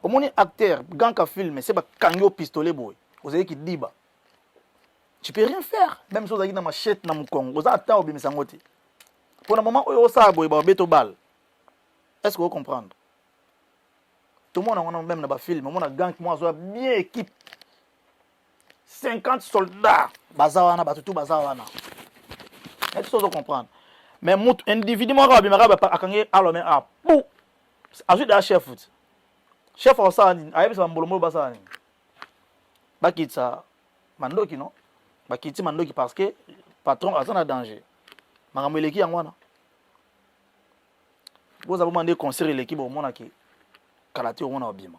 Au moins acteur, gang film, c'est pas kangyo pistolet boy. Vous avez qui dit bah. Tu peux rien faire. Même si vous avez une machette dans mon Congo, vous avez attendre au bimisangote. Pour le moment, vous savez boy bah beto bal. Est-ce que vous comprenez? Tout le monde a même dans le film, on a gang moi soit bien équipe. 50 soldats, bazawana, batutu bazawana. Est-ce que vous comprenez? Mais mon individu moi rabi marabi akange alome a pou. Ensuite à chef foot. Chef au ça ni ayebi sa mbolomo basa ni. Bakitsa mandoki non? Bakiti mandoki parce que patron a un danger. Makambo eleki yango wana. Vous avez demandé conseiller l'équipe au monde qui karaté au monde obima.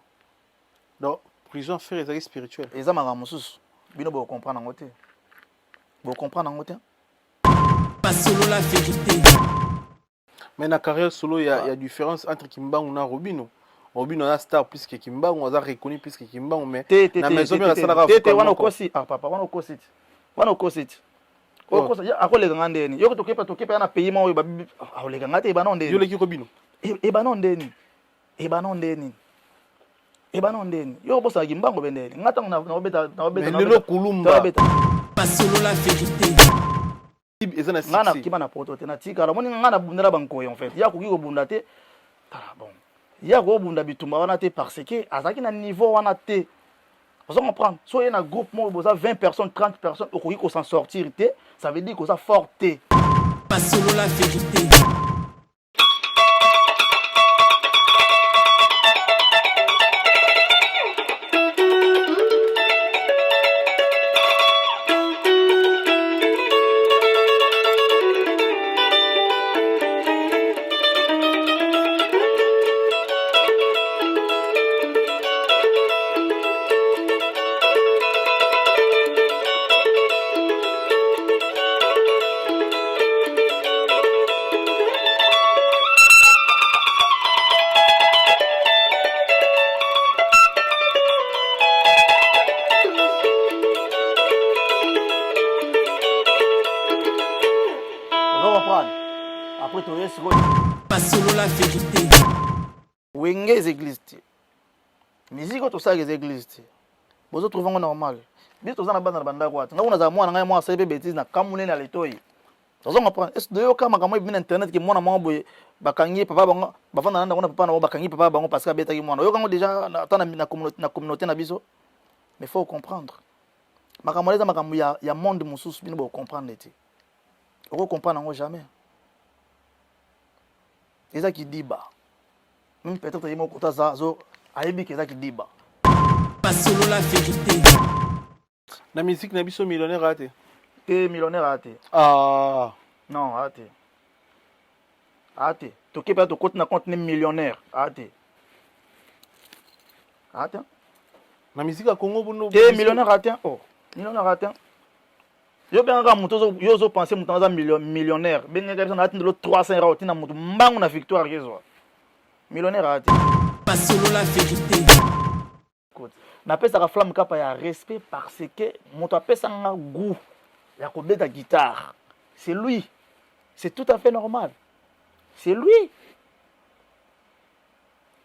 Donc prison faire les spirituels. Et ça makambo susu. Bino bo comprendre ngote. Bo comprendre ngote. Pas solo la vérité. Mais dans la carrière solo, il y a différence entre Kimbangu et Robino. Robino est star plus que Kimbangu, on a reconnu plus que Kimbangu, mais dans la maison, il y a ça. Wana kosi. Ah papa, wana kosi. Wana kosi. O kosi. Ya akole ngandeni. Yo tokepa na pays mo ba le ngate ba nondeni. Yo le ki Robino. E ba nondeni. E ba nondeni. E ba nondeni. Yo bosa Kimbangu bendeni. Ngata na obeta. Mais le Kulumba. Pas solo la vérité. Ngana kiba na poto te na tika la moni ngana bundela banko en fait ya ko kiko bunda te tala bon ya ko bunda bitumba wana te parce que azaki na niveau wana te vous comprenez so y na groupe mo boza 20 personnes 30 personnes ko kiko s'en sortir te ça veut dire que ça fort te pas solo la vérité. après tu es pas solo la vérité. Wenge les églises. Musique tout ça les églises. Vous trouvez normal. Bien tout ça na banda banda quoi. Nga unaza mwana ngai mwa sebe bêtise na kamune na letoi. Vous comprenez? Est-ce que kama kama ibina internet ki mwana mwa boye bakangi papa bango bafanda nanda kuna papa na bakangi papa bango parce que beta ki mwana. Yo kango déjà na communauté na biso. Mais faut comprendre. Makamoleza makamu ya monde mususu bino bo comprendre té. Vous comprendre ngo jamais. C'est ça qui dit bas. Même peut-être que mon côté ça zo ayebi que ça qui dit bas. Pas solo la vérité. La musique n'a biso millionnaire raté. T'es millionnaire raté. Ah non, raté. Raté. Tu qui pas tu compte na compte millionnaire, raté. Raté. La musique à Congo bono. T'es millionnaire raté. Oh, millionnaire raté. Yo ben nga muto yo zo penser muto za millionnaire. Ben nga na atindelo 300 euros tina muto mbangu na victoire kezo. Millionnaire raté. Pas solo la vérité. Na pesa ka flamme kapa ya respect parce que muto apesa nga goût ya ko beta guitare. C'est lui. C'est tout à fait normal. C'est lui.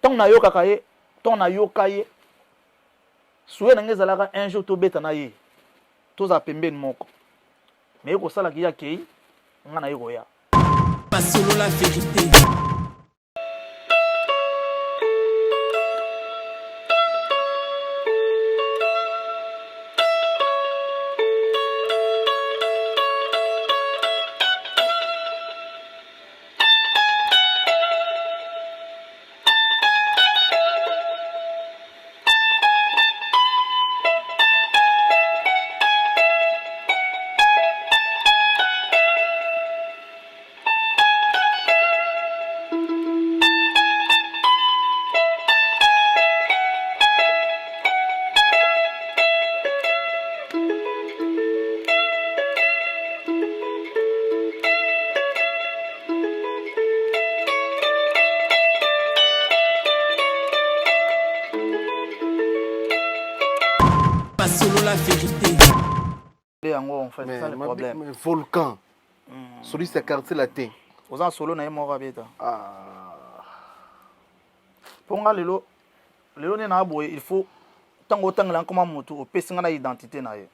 Ton na yo kakaye, ton na yo kaye. Soué na ngezalaka un jour to beta na ye. To za pembeni moko. Mais ko sala ki ya kei nga na yo ya. Pas solo la vérité. Pas solo la vérité. En fait, c'est ça le problème. Mais volcan. Celui c'est quartier latin. Aux en solo na mo rabeta. Ah. Ponga lelo lelo ne na boye il faut tango tangela nkoma moto opesi nga na identité na ye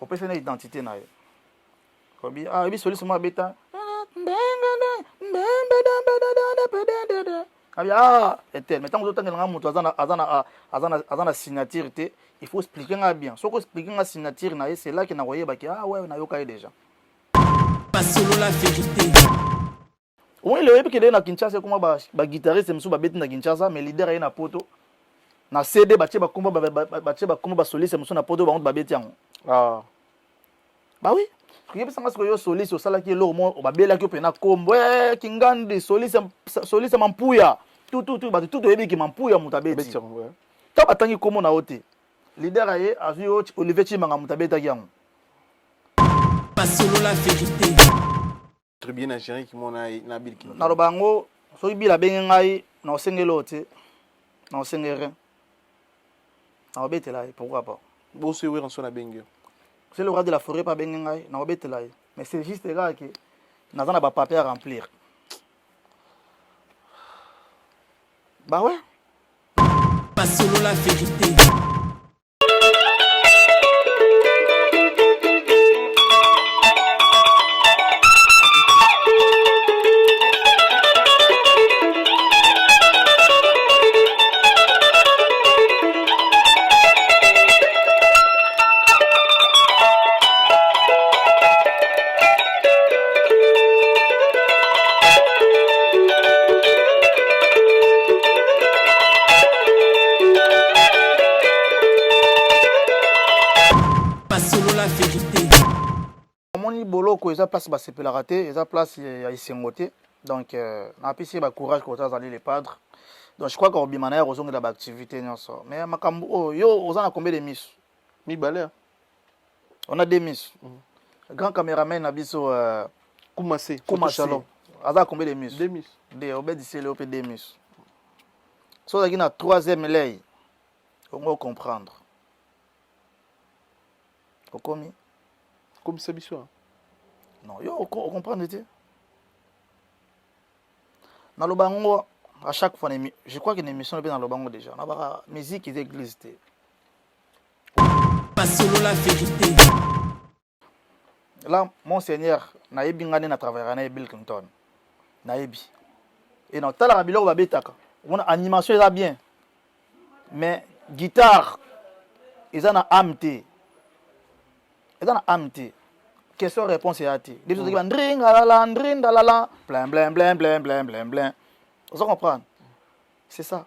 opesi na identité na ye kobi ebi solution mo abeta abi etel mais tango totangela nga moto azana signature te il faut expliquer nga bien soko expliquer nga signature na ye c'est là que na koyeba ki ouais na yoka ye déjà Masolo la vérité. Oui, le web qui est na Kinshasa comme ba guitariste musu ba beti na Kinshasa mais leader est na poto na CD ba tcheba komba ba soliste musu na poto ba on ba beti yango. Ah. Bah oui. Kuyebi sanga siko yo soliste osala ki lo mo ba bela ki opena kombo kingandi soliste mampuya tout ba tout yebi ki mampuya mutabeti. Ouais. Ta batangi komo na ote. Leader aye azu yo Olivier Chimanga mutabeta ki yango. Masolo la vérité. Très bien Nigérien qui m'ont na bil qui. Na robango so ibila benga ngai na osengelo te na osengere. Na obetela pourquoi pas. Bon c'est oui en son na bengue. C'est le roi de la forêt pas benga ngai na obetela mais c'est juste là que nazana ba papier à remplir. Bah ouais. Masolo la vérité. Boloko eza place basepelaka te eza place ya esengo te donc napesi ye bacourage kota azali les padres donc je crois qu'obima na ye kozongela baactivité nyonso mais makambo oyo yo oza na combien de miso mibale on a 2 miso grand caméraman na biso Koumassé Shalom aza combien de miso 2 miso de obedisele ope 2 miso so ozalaki na 3e lei ongo comprendre okomi comme ça biso. Non, yo comprendre te. Dans le bango à chaque fois je crois que l'émission est dans le bango déjà. On a musique et église te. Masolo la vérité. Là monseigneur na yebi ngane na travailler na Bill Clinton. Na yebi. Et non tala biloko ba betaka. On animation est bien. Mais guitare ils en a amté. Ils en a amté. Question réponse à ti. Des choses qui vont dringa la plein. Vous comprenez? C'est ça.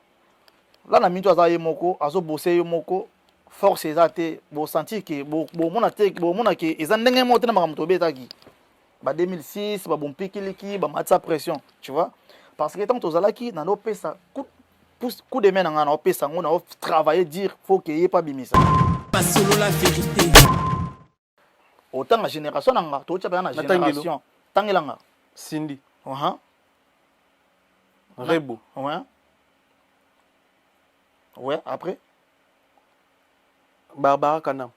Là na minto azaye moko, azo bosser yo moko, force ezate, bo sentir que bo mona que ezan ndenge moto na makamto betaki. Ba 2006, ba bon pikiliki, ba matsa pression, tu vois? Parce que tant que tozalaki na no pesa coup de main na pesa ngona travailler dire faut que y ait pas bimisa. Masolo la vérité. Autant la génération nanga to tchapa na génération tangelanga Cindy Rebo ouais après Barbara Kanam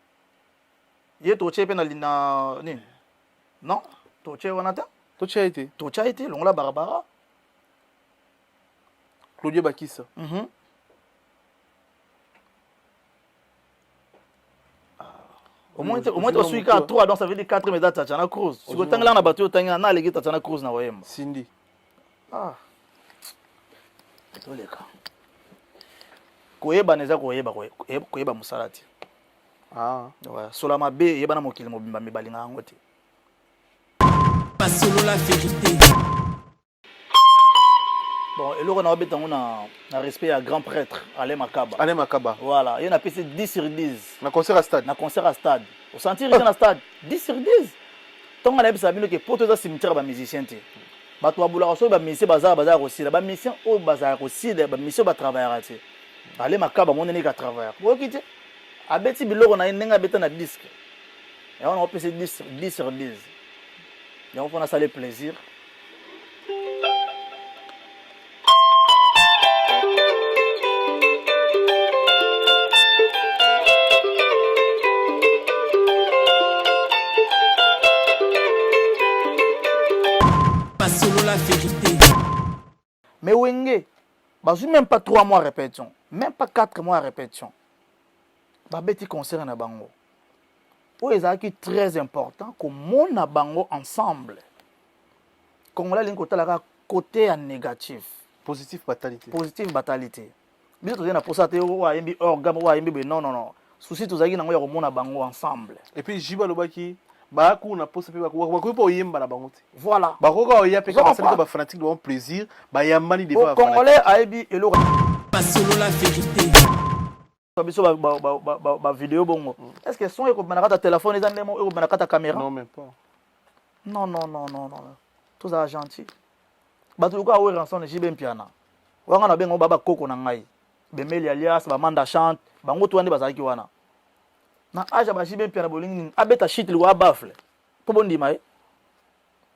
ye to tchepe na lina ni non to tche wanata to tche été longola Barbara Claudio Bakissa au moins tu suis qu'à 3 donc ça veut dire 4 médailles Tatiana Cruz si tu tangela na bateau tangela na legi Tatiana Cruz na wayema Cindy toleka koyeba neza koyeba musalati ouais sola mabe yeba na mokili mobimba mibalinga yango te Masolo la vérité. bon eloko na obetango na respect à grand prêtre Alain Makaba voilà il y en a passé 10 sur 10 na concert à stade au sentir dans stade 10 sur 10 tonga na bisa bino ke poto za cimetière ba musicien te bato babula so ba musicien baza aussi ba musicien o baza aussi ba musicien ba travailler te Alain Makaba mon nene ka travailler ko kiti abeti biloko na nenga beta na disque et on a passé 10 sur 10 et on a salé plaisir. Masolo la vérité. Mais Wenge même pas 3 mois à répétition, même pas 4 mois à répétition. Babeti concert na bango. C'est très important que mon na bango ensemble. Congolais linko côté négatif. Positif fatalité. Positif fatalité. Bien que na posa te o ayembi orgam o ayembi non. Souci tozaki nango ya ko mona bango ensemble. Et puis jiba lobaki ba ku na posa pe ba ko po yemba na bango te. Voilà. Ba ko ka ya pe ka ça ba fanatique de bon plaisir, ba yambani de fa. Congolais ayembi elo pas solo la vérité. Biso ba vidéo bongo. Est-ce que son eko banaka téléphone ezande mo eko banaka caméra? Non même pas. Non. Tout ça gentil. Batu ko awe ranson ne jibe mpiana. Wanga na bengo baba koko na ngai. Bemeli alias ba manda chante, bango to ande bazaki wana. Na aja ba jibe mpiana bolingi abeta shit li wa bafle. Po bondi mai.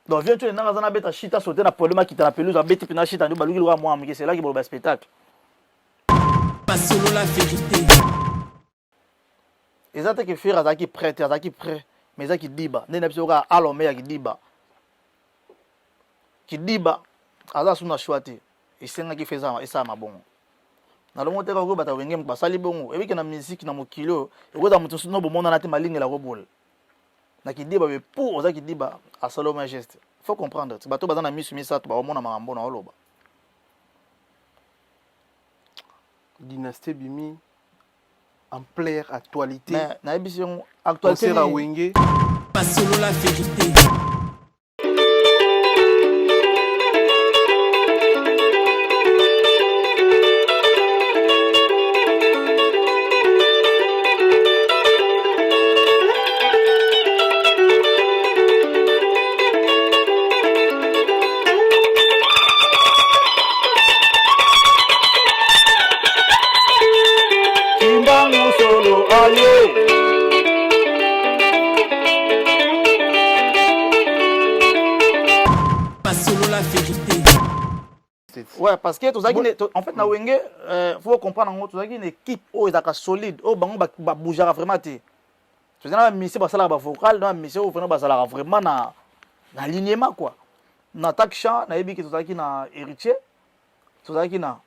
Donc viens tu na ngazana abeta shit a sauter na problème qui na pelouse abeti pina shit ande baluki wa moi amike c'est là qui bo ba spectacle. Pas solo la vérité. Ezate ke faire azaki prêt, mais ezaki diba. Nena biso ka alome ya diba. Ki diba aza suna shwati. Isenga ki feza esa mabongo. Na longo te ka ko bata wenge mbasali bongo. Ebiki na musique na mokilo, ekoza mutu suno bomona na te malingela ko bol. Na ki diba be pour ozaki diba asalo ma geste. Faut comprendre. Bato bazana misu misa to ba omona makambo na oloba. Dynastie Bimi en pleine actualité. Mais na émission actualité concert à Wenge. Pas solo la vérité. Pas solo la vérité. Ouais, parce que en fait, na Wenge, faut comprendre que tu as une équipe solide, qui bougera vraiment. Tu as une mission vocal, une mission vraiment na alignement quoi. Na attaque chant, na ebi que tu as na héritier, tu as na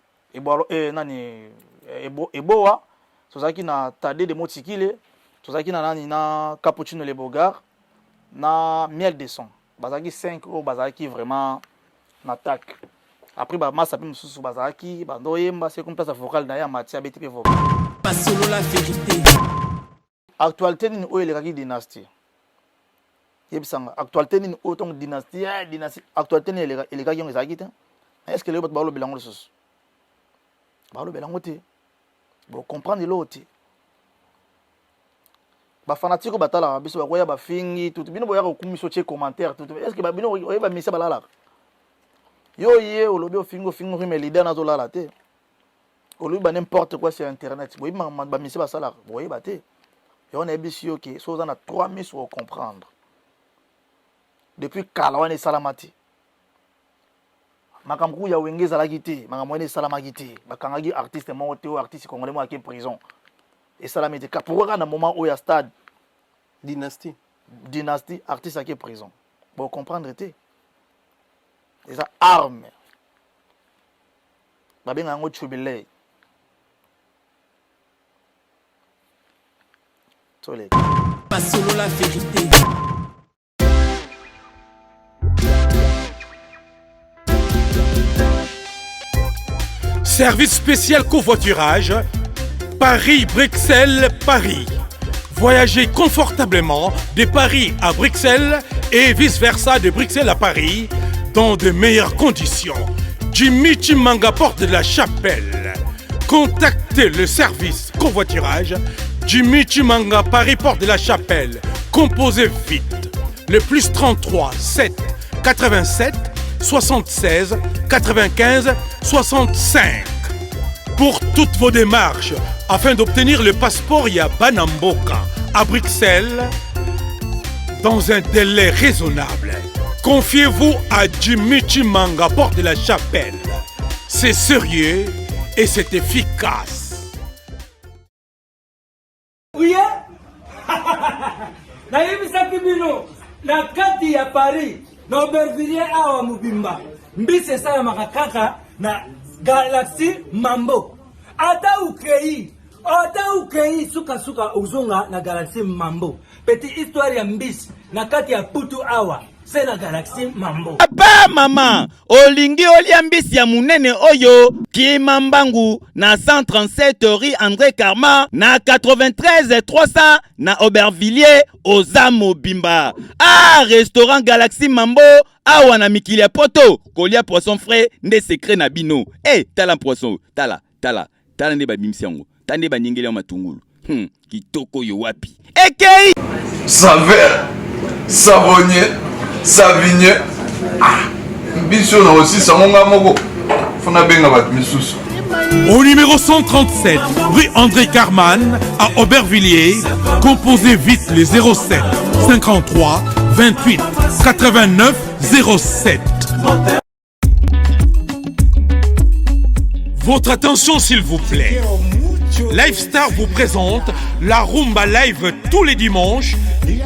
Eboa, tu as na Tade de Motikile, tu as na Cappuccino Le Bogar, na Miel de Son. Bazaki 5 au bazaki vraiment na attaque. Après ba massa pe mususu bazaki bando yemba c'est comme place vocale na ya matia BTP vocal. Pas solo la vérité. Actualité ni o ele kaki dynastie. Yebisanga actualité ni o tong dynastie actualité ni ele kaki ngezaki te. Est-ce que le balo belango sus? Balo belango te. Bo comprendre l'autre. Ba fanatiko batala biso ba koya ba fingi tout bino boya ko kumiso che commentaire tout. Est-ce que ba bino oyeba misa balala? Yo ye olobi ofingo me leader na zolala te. Olobi ba n'importe quoi sur internet. Boyi ba misa ba sala, boyi ba te. Et on est bisi OK, so za na 3000 pour comprendre. Depuis Kalawane Salamati. Makamku ya Wenge zalaki te, makamwene salamaki te. Bakangaki artiste mo te o artiste congolais mo aki prison. Et salamete ka pourquoi na moment où il y a stade Dynastie artiste aki prison. Pour comprendre te. Des armes. Babenga ngo chubile. Tolé. Pas solo la vérité. Service spécial covoiturage Paris-Bruxelles-Paris. Voyagez confortablement de Paris à Bruxelles et vice-versa de Bruxelles à Paris dans de meilleures conditions. Jimmy Chimanga, porte de la Chapelle. Contactez le service covoiturage Jimmy Chimanga, Paris, porte de la Chapelle. Composez vite. Le plus 33 7 87 76 95 65. Pour toutes vos démarches, afin d'obtenir le passeport Yabanamboka à Bruxelles, dans un délai raisonnable, confiez-vous à Jimmy Chimanga, porte de la Chapelle. C'est sérieux et c'est efficace. Oui, nayebisaki bino na kati ya Paris na Aubervilliers awa mobimba mbisi esalamaka kaka na Galaxy Mambo. Ata ukei suka uzonga na Galaxy Mambo. Petite histoire ya mbisi na kati ya putu awa. C'est la Galaxy Mambo. Papa mama, olingi oliambisi ya munene oyo Kimambangu na 137 rue André Karma na 93 300 na Aubervilliers Oza Mobimba. Ah, restaurant Galaxy Mambo awa na mikili ya poto kolia poisson frais nde secret na bino. Tala poisson, tala nde babimisi yango. Tande banyengeli ya matungulu. Kitoko yo wapi. Ekei Saveur, savonnier, savigné. Biso na aussi samonga moko. Fona benga bat misusu. Au numéro 137, rue André Carman, à Aubervilliers, composez vite les 07 53 28 89 07. Votre attention s'il vous plaît. Lifestar vous présente la Rumba Live tous les dimanches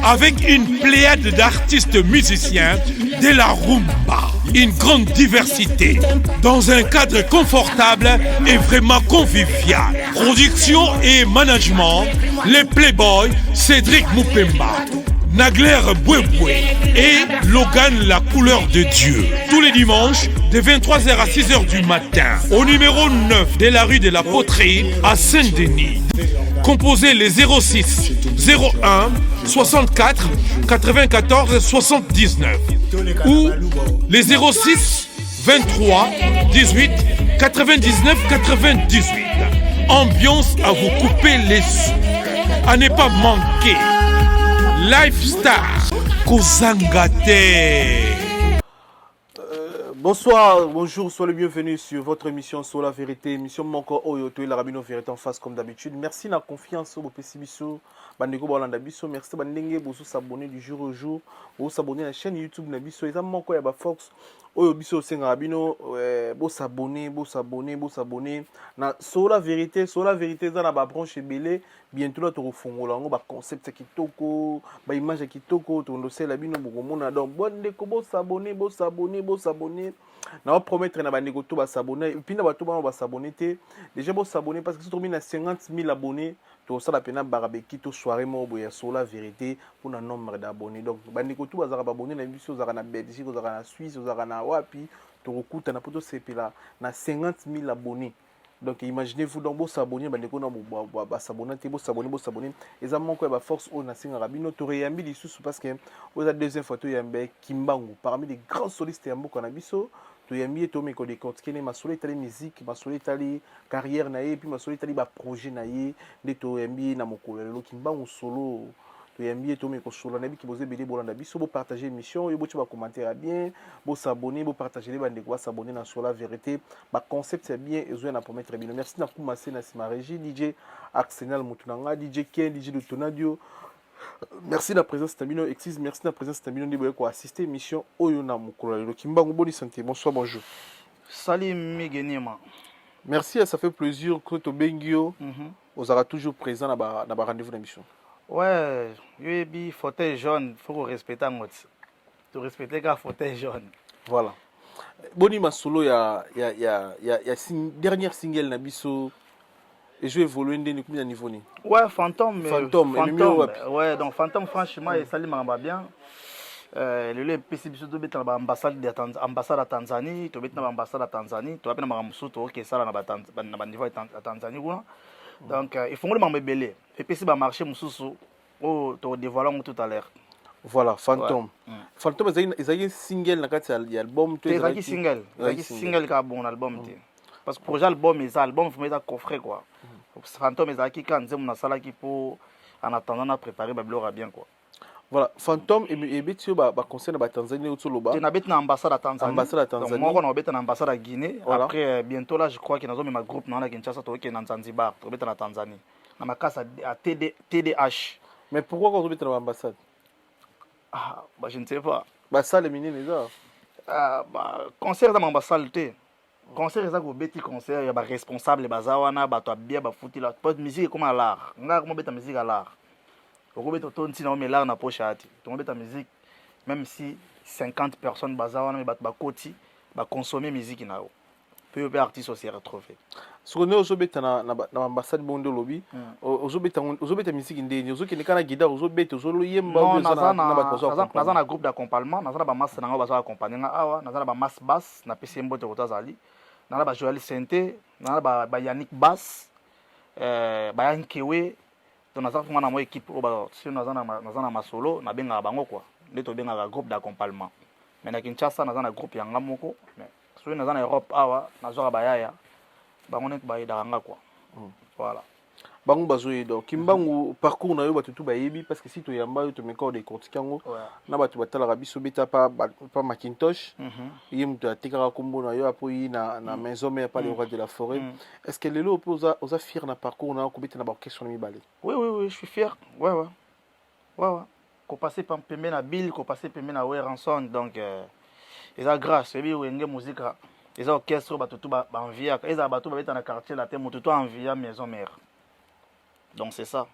avec une pléiade d'artistes musiciens de la Rumba. Une grande diversité dans un cadre confortable et vraiment convivial. Production et management, les Playboys Cédric Moupemba, Nagler Bouéboué et Logan La Couleur de Dieu. Tous les dimanches de 23h à 6h du matin au numéro 9 de la rue de la Poterie à Saint-Denis. Composez les 06 01 64 94 79 ou les 06 23 18 99 98. Ambiance à vous couper les sous. À ne pas manquer. Lifestar Kozangate. Bonsoir, bonjour, soyez les bienvenus sur votre émission sur la vérité. Émission Moko Oyoto et la Rabino Vérité en face comme d'habitude. Merci de la confiance au Pessibiso, Bandeko Bolanda Biso. Merci de s'abonner du jour au jour. Vous s'abonner à la chaîne YouTube Nabiso. Et ça Moko Yaba Fox. Oyo Biso Senga Rabino. Vous s'abonner. Na sur la vérité, ça na ba branche belé. Bientôt là tu refongola ngo ba concept kitoko, ba image kitoko, to ndose la bino bokomona. Donc Bandeko bo s'abonner. Na va promettre na bandeko to ba s'abonner. Et puis na ba to ba s'abonner te. Déjà bo s'abonner parce que si tu mets na 50 000 abonnés, to ça la pena barabeki to soirée mo boya sur la vérité pour un nombre d'abonnés. Donc bandeko to bazara ba abonner na biso zara na Belgique, zara na Suisse, zara na wapi, to rokuta na poto sepela na 50 000 abonnés. Donc imaginez-vous donc vous s'abonner bandeko na ba s'abonner te bo s'abonner et ça manque ba force on a singa rabino to réambi les sous parce que vous avez deuxième photo yambe Kimbangu parmi les grands solistes yambo kana biso to yambi to me ko de compte kene ma solitali musique ma solitali carrière na ye puis ma solitali ba projet na ye de to yambi na mokolo le Kimbangu solo to yambi to me ko solo na bi ki boze bele bolanda biso bo partager émission yo bo tu ba commenter bien bo s'abonner bo partager les bandeko s'abonner na sur la vérité ba concept c'est bien et zo na promettre bien merci na commencer na sima régie DJ Arsenal Mutunanga DJ Ken DJ de Tonadio. Merci la présence Tamino Exis, merci la présence Tamino Ndiboye ko assister émission oyo na mokolo le Kimbangu boni santé. Bonsoir, bonjour. Salim Migenima. Merci, ça fait plaisir que to Bengio osera toujours présent na ba rendez-vous d'émission. Ouais, yebi fauteuil jaune, faut respecter un autre. Tu respecter ka fauteuil jaune. Voilà. Boni masolo ya dernière single na biso. Et je vais évoluer à niveau ni. Ouais, Fantôme. Ouais, donc Fantôme, franchement, il s'allie bien. Le PCB surtout bête l'ambassade à Tanzanie, tu bête l'ambassade à Tanzanie, tu as bien l'ambassade qui est ça na niveau à Tanzanie. Donc il faut que je belé. Et puis c'est marché mususu oh tu dévoilons tout à l'heure. Voilà, Fantôme. Fantôme ils ont un single na kati ya album tu es single ka bon album tu. Parce que projet album il faut mettre coffret quoi. Fantôme ezaki quand nzemu na sala ki pour en attendant na préparer ba bilora bien quoi. Voilà, Fantôme et betio ba concert na Tanzanie otoloba. Tu n'habites na ambassade à Tanzanie. Donc moi on habite na ambassade à Guinée. Voilà. Après bientôt là je crois que nazo ma groupe na Kinshasa to ke na Zanzibar, to habite na Tanzanie. Na makasa à TDH. Mais pourquoi quand on habite na ambassade? Ah, bah je ne sais pas. Bah ça les mini les gars. Bah concert dans ambassade té. Concert eza ko beti concert ya ba responsable bazawana bato bien ba futi la pote musique comme à l'art. Nga comment beta musique à l'art. Oko beta ton si na me l'art na poche ati. To beta musique même si 50 personnes bazawana mais bato ba koti ba consommer musique na yo. Peu artiste aussi retrouvé. Ce qu'on est aux bêtes na ambassade bondo lobby, aux bêtes musique indé, aux qui kana guida, aux bêtes aux yemba, non, naza na groupe d'accompagnement, naza ba masse na ba accompagner awa, naza ba masse basse, na PC mbote kotazali, naza ba Joël Santé, naza ba Yannick Bass, ba Yankewe, to naza fuma na mo équipe o ba si naza na masolo, na benga bango quoi. Ndeto benga groupe d'accompagnement. Mais na Kinshasa naza na groupe yanga moko, mais so naza na Europe awa, naza ba yaya. Bango net ba idanga quoi. Voilà. Bango bazoye donc kimbangu parcours na yo batutu bayebi parce que si to yamba yo to meko de kortikango na batu batala biso beta pa Macintosh yim to atikara kombo na yo apoyi na maison mère pas le roi de la forêt. Est-ce que lelo oza fier na parcours na ko beta na ba question mi balé? Oui, je suis fier. Ouais. Ko passer par pembe na bill, ko passer pembe na Ranson donc eza grâce ebi wenge musique. Les orchestres batutu ba envia, les abatu ba na quartier la terre mututu envia maison mère. Donc c'est ça.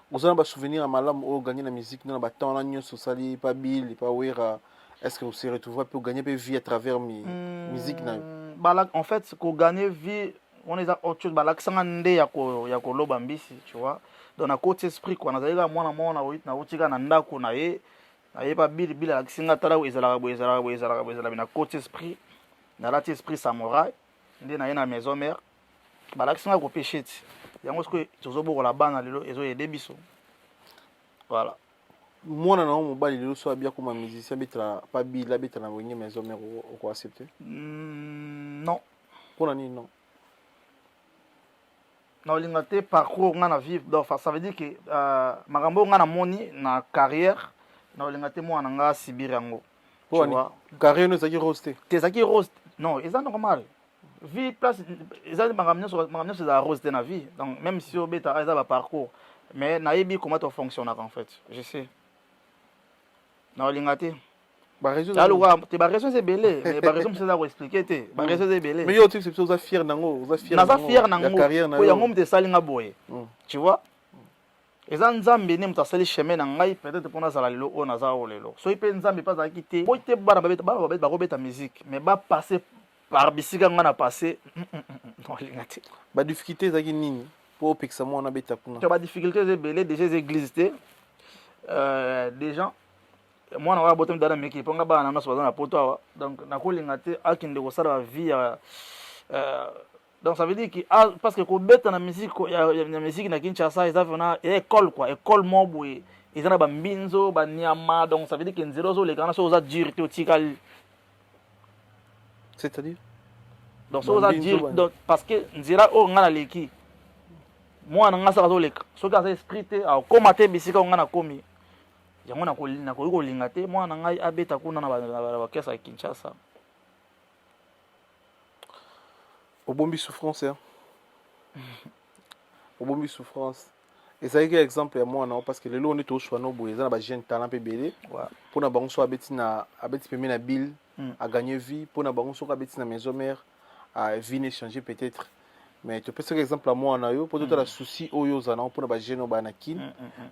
Vous avez un souvenir à malam au gagner la musique dans la temps la nuit sociali pas bill pas wera. Est-ce que vous serez retrouvé pour gagner peu vie à travers musique na? Balak en fait c'est qu'on gagne vie on est à autre chose balak sangande ya ko loba mbisi tu vois. Dans la côté esprit quoi nazalika mwana na utika na ndako na ye pas bill la singa tala ezala na côté esprit. Na la esprit samouraï ndé na yena maison mère balakisanga ko pécheti yango ce que tozobo la bana lelo ezo yede biso voilà mwana na mobali lelo so abia comme musicien bitra pas bila bitra na wenge maison mère ko accepter non pour nani non na olingate parcours nga na vivre donc ça veut dire que makambo nga na moni na carrière na olingate mwana nga sibir yango tu vois carrière no zaki roster tezaki roster non, c'est normal. Vie place, ils ont c'est la rose de la vie. Donc même si au bêta ils ont un parcours, mais naïbi comment ça fonctionne en fait. Je sais. Na olingate. Ba raison. Alors tes ba raison c'est belé, mais ba raison c'est là pour expliquer te. Ba raison c'est belé. Mais yo tu c'est ça fier nango, vous fier. Na fier nango. Carrière na. Ko yango mte salinga boye. Tu vois? Eza nzambe ne mutasali chemin na ngai peut-être pour nazala lelo o naza o lelo so ipe nzambe pas za quitter bo te bana babeta ba robeta musique mais ba passer par bisika ngana passer non lingati ba difficulté za nini pour peksa mo na beta kuna to ba difficulté ze belé déjà églises des gens moi na wa botem dana meki ponga bana na so na poto donc na ko lingati akinde ko sala vie donc ça veut dire que parce que ko beta na musique ya musique na Kinshasa ils avaient une école quoi école mobwe ils ont ba mbinzo ba nyama donc ça veut dire que nzero zo les gars so za dire te otikali c'est-à-dire donc so za dire donc parce que nzira o ngana leki moi na ngasa zo leka so ka za esprit te a komate bisika ngana komi yango na ko linga te moi na ngai abeta kuna na ba kesa ya Kinshasa. Obombi souffrance hein. Obombi souffrance. Et ça est exemple à moi non parce que les lois on est au choix no boy ça ba jeune talent pe belé pour na bango so abeti pemé na bill à gagner vie pour na bango so abeti na maison mère à vie changer peut-être mais tu peux faire exemple à moi na yo pour tout la souci oyo za na pour na ba jeune ba na kin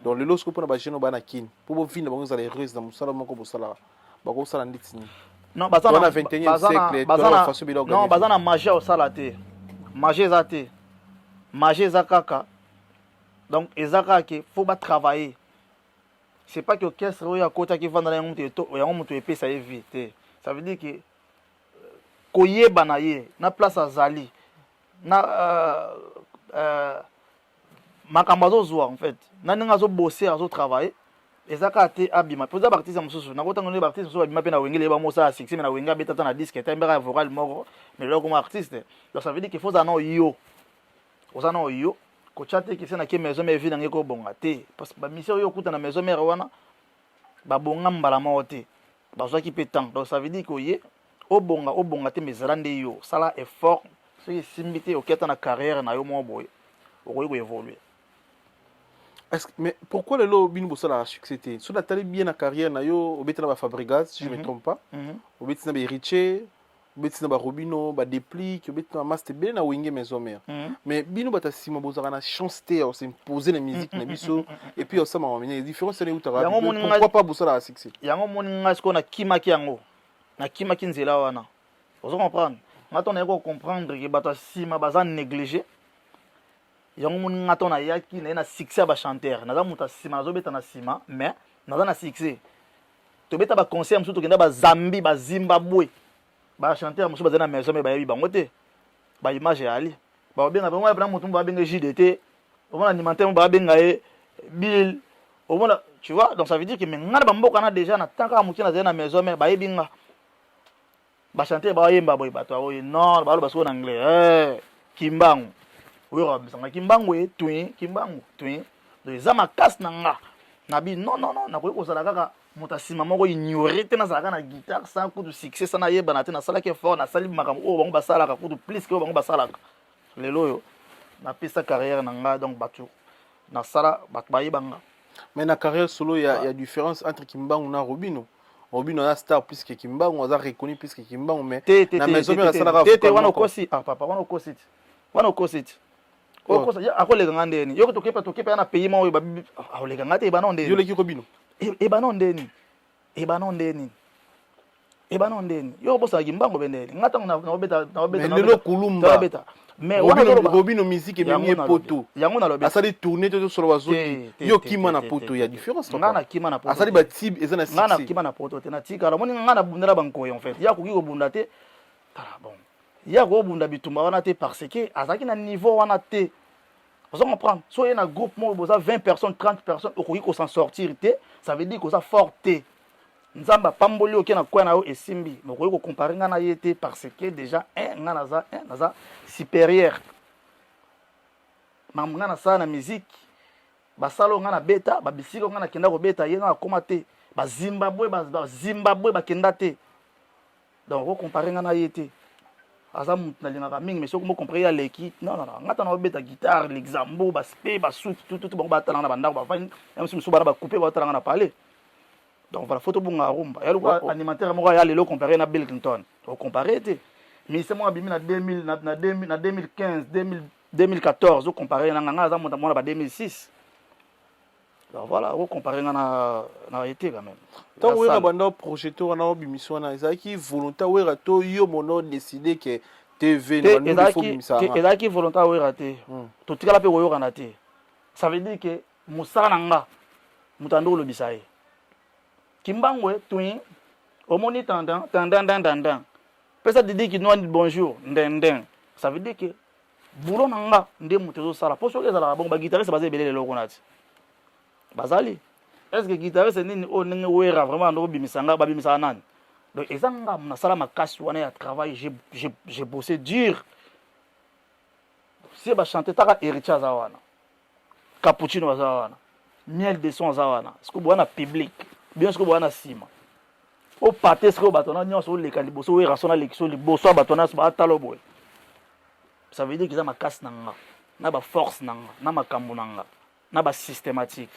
donc les lois pour na ba jeune ba na kin pour bo vie na bango za les heureuse na musala moko bo sala ba ko sala nditini. Non, bazana 21e siècle, non, bazana magie au salate. Magie zate. Magie zakaka. Donc, ezaka que faut pas travailler. C'est pas que orchestre ou ya kota qui va dans un monte ya on monte épée ça évite. Ça veut dire que koyeba na ye na place azali. Na makambazo zo en fait. Na ninga zo bosser azo travailler. Ezaka te abima poza artiste mususu na kotanga ne artiste mususu abima pe na wengele ba mosa succès na wenga beta na disque tembera vocal moko mais là comme artiste donc ça veut dire qu'il faut zana yo ozana yo ko chate ki sena ke maison mais vina ngeko bonga te parce que ba mission yo kuta na maison mère wana ba bonga mbala mote ba zo ki petant donc ça veut dire que ye obonga te mais zalande yo sala effort ce qui simbité au keta na carrière na yo mo boy okoyi évoluer. Mais pourquoi le lot bin bossa la succès sur la télé bien la carrière na yo obeti na ba Fabregas si je me trompe pas obeti na ba Riche obeti na ba Robino ba Déplique obeti na Master bien na wenge maison mère mais bino bata sima bozaka na chance te au s'imposer la musique na biso et puis ça m'a amené différence c'est où tu pourquoi pas bossa la succès yango moninga ce qu'on a kimaki yango na kimaki nzela wana vous comprenez nga to na ko comprendre que bato sima baza négligé yango mun nga to na yaki na succès ba chanteur naza muta sima nazobeta na sima mais naza na succès to beta ba concert musu to kenda ba Zambie ba Zimbabwe ba chanteur musu baza na maison mais ba yebi bango te ba image ya ali ba benga ba mwa mutu ba benga JDT au moins animateur ba benga Bill au moins tu vois, donc ça veut dire que nga ba mboka na déjà na tanka mutu na na maison mais ba yebi nga ba chanteur ba yemba boy bato oyo non ba lo ba so na anglais kimbangu oyo ba sanga kimbangu kimbangu donc za makasi na nga na bi non na ko sala kaka mutasima moko ignorer te na sala na guitare sans coup de succès ça na yeba na te na sala ke fort na sali makambo o bango basala ka coup de plus que bango basala lelo yo na pesa carrière na nga donc bato na sala bato ba yebanga. Mais na carrière solo il y a différence entre Kimbangu na Robino. Robino a star plus que Kimbangu, on a reconnu plus que Kimbangu mais na maison mais sala ka wana kosi papa wana kosi ko ya akole ngande ni yoko tokepa na pays mo ba akolega ngate ba nonde yo leki Robino ba nonde ni yo bosa Kimbangu bendele ngata na obeta lelo kulumba mais Robino musique et bien poto yango na lobe asali tourner to solo bazoti yo kima na poto ya différence ngana kima na poto asali ba tib ezana six ngana kima na poto te na tika la moni ngana bundela banko en fait ya ko bunda te tala bon ya ko bunda bitumba wana te parce que azaki na niveau wana te vous comprenez so y a un groupe mo boza 20 personnes 30 personnes okoki ko s'en sortir te ça veut dire que ça forte nzamba pamboli oke na kwa na yo esimbi mokoki ko comparer ngana yete parce que déjà ngana za supérieur mamanga na sana musique basalo ngana beta babisiko ngana kenda ko beta ye na koma te ba Zimbabwe ba kenda te donc ko comparer ngana yete aza mutu na lingaka mingi mais soko mo comparer ya leki non ngata na beta guitare l'exambo ba spe ba sout tout bon batala na bandako ba fani même si musu bara ba couper ba batala na parler. Donc voilà, photo bunga rumba. Il y a un animateur qui a le comparé à Bill Clinton. On compare mais c'est moi bimi na 2000 na 2015 2014 on comparé na nganga za monta mona ba 2006. Donc voilà, on comparé na été quand même. Tant que banda projecteur na bimission na ezaki volontaire wera to yo mono décider que TV na nous faut bimisa. Et là qui volontaire wera te. To tikala pe woyo kana te. Ça veut dire que musala nanga mutando lo bisaye. Kimbangwe twin omoni tendant pesa didi ki noa bonjour ndenden ça veut dire que boulot nanga nde mutezo sala poso ke sala bon ba guitariste basé belé loko nati bazali est-ce que guitariste nini o nenge wera vraiment ndo bimisanga ba bimisa nani donc ezanga na sala makasi wana ya travail j'ai bossé dur si ba chanter taka Ericha zawana cappuccino zawana miel de son zawana est-ce que bwana public bien sûr bwana sima o pate ce que batona nyonso le kaliboso we rasona lekso liboso batona ba talo boy ça veut dire qu'ils ont ma casse nanga na ba force nanga na makambo nanga na ba systématique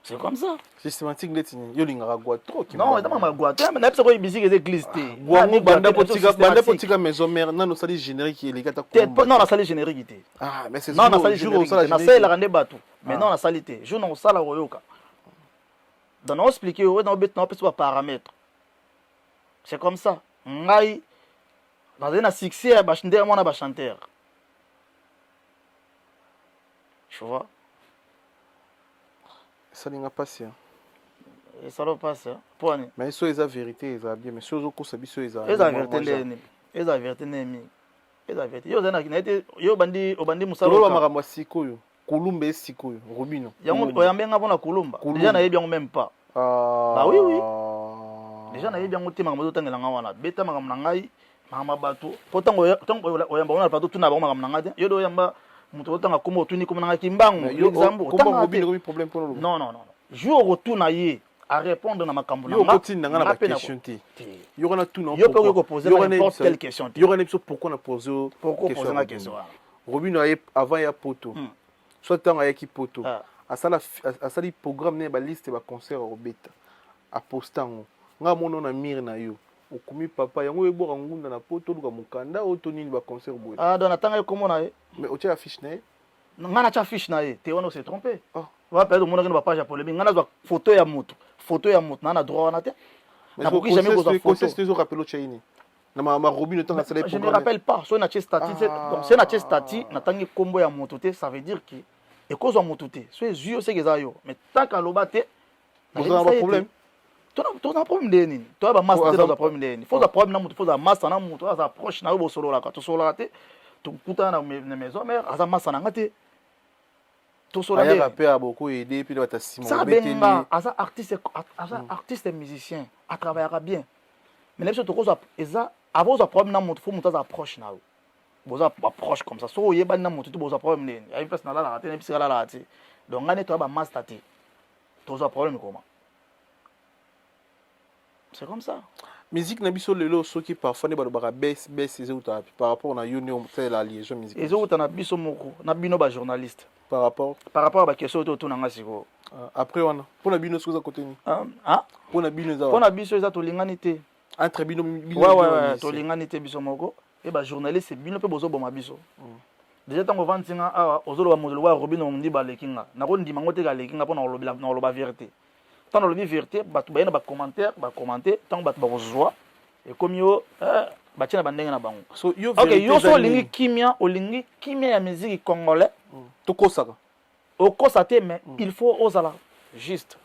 c'est comme ça systématique letini yo linga gwa trop non c'est pas ma gwa mais na pesa ko ibisi ke glisse te gwa banda potika maison mère na no sali générique les gata non na sali générique te mais c'est non na sali générique na sali la rende batu mais non na sali te je non sala royoka dans nous expliquer où dans bet na pesa paramètres. C'est comme ça. Ngai dans un succès ba chanteur moi na ba chanteur. Tu vois? Ça n'inga passer. Et ça va passer. Point. Mais ça est la vérité, ça bien mais ça zo ko sabi ça est la vérité ndeni. Et la vérité ndemi. Et la vérité. Yo zana kinete yo bandi obandi musalo. Lo makambo sikoyo. Kulumba sikoyo. Robino. Yango oyambenga bona kulumba. Déjà na yebi yango même pas. Bah oui oui. Déjà na yebi yango te makambo totangela nga wana. Beta makambo na ngai makambo bato. Potango oyamba ona bato tuna ba makambo na ngai. Yo do yamba muto otanga komo otuni komo na nga kimbango. Exemple otanga Robino problème pour nous. Non. Jour retour na ye à répondre na makambo na nga. Yo continue na nga na question te. Yo kana tout non. Yo peut poser n'importe quelle question. Yo kana question pourquoi na poser la question. Robino avant ya poto. Soit tant ya ki poto. Asali programme ne ba liste ba concert au beta. A postango. Nga mono na mire na yo. Okumi papa yango eboka ngunda na poto luka mukanda otonini ba concert boy. Dans atanga comment na ye. Mais o tia affiche na ye. Nga na tia affiche na ye. Te wana s'est trompé. Va perdre mon ba page pour le nga na photo ya moto. Photo ya moto na droit wana te. Na pour jamais ko photo. C'est toujours rappelé au chaini. na ma Robin autant ça les Je ne rappelle pas. So na stati, donc c'est na stati, na tangi combo ya mototé, ça veut dire que et cause en mototé. So yeux c'est que ça yo. Mais tant qu'à l'obate, vous avez un problème. Tu as un problème de nini. Tu as un master dans un problème de nini. Faut un problème na moto, faut un master na moto, ça approche na yo solo la ka. Tu solo la te. Tu kuta na maison mais asa master na ngate. Tu solo la. Il a peu beaucoup aider puis va ta Simon. Ça benga asa artiste et musicien, à travailler bien. Mais les autres cause eza avant un problème na moto, faut monter approche na yo. Boza approche comme ça. So yeba na moto, tu boza problème nini. Il y a une place na la raté, une place la raté. Donc ngane tu as un master te. Tu as un problème comment? C'est comme ça. Musique na biso lelo soki parfois ne ba baisse par rapport à union c'est la liaison musicale. Et autres na biso moko na bino ba journaliste par rapport à ba question to na ngasiko. Après wana pour na bino soza côté ni. Pour na bino za. Pour na biso za to lingani te. Entre bino ouais to lingani te biso moko et ba journaliste bino pe bozo boma biso. Déjà tango vantinga awa ozolo ba modelo wa Robino mundi ba lekinga. Na ko ndima ngote ga lekinga pona oloba vérité. Tant dans le vérité, batu bayena ba commentaire, ba commenter, tant batu ba rejoa et comme yo ba tina bandenga na bango. So yo OK, yo so lingi kimia ya musique congolais. To kosaka. O kosate mais il faut osala juste.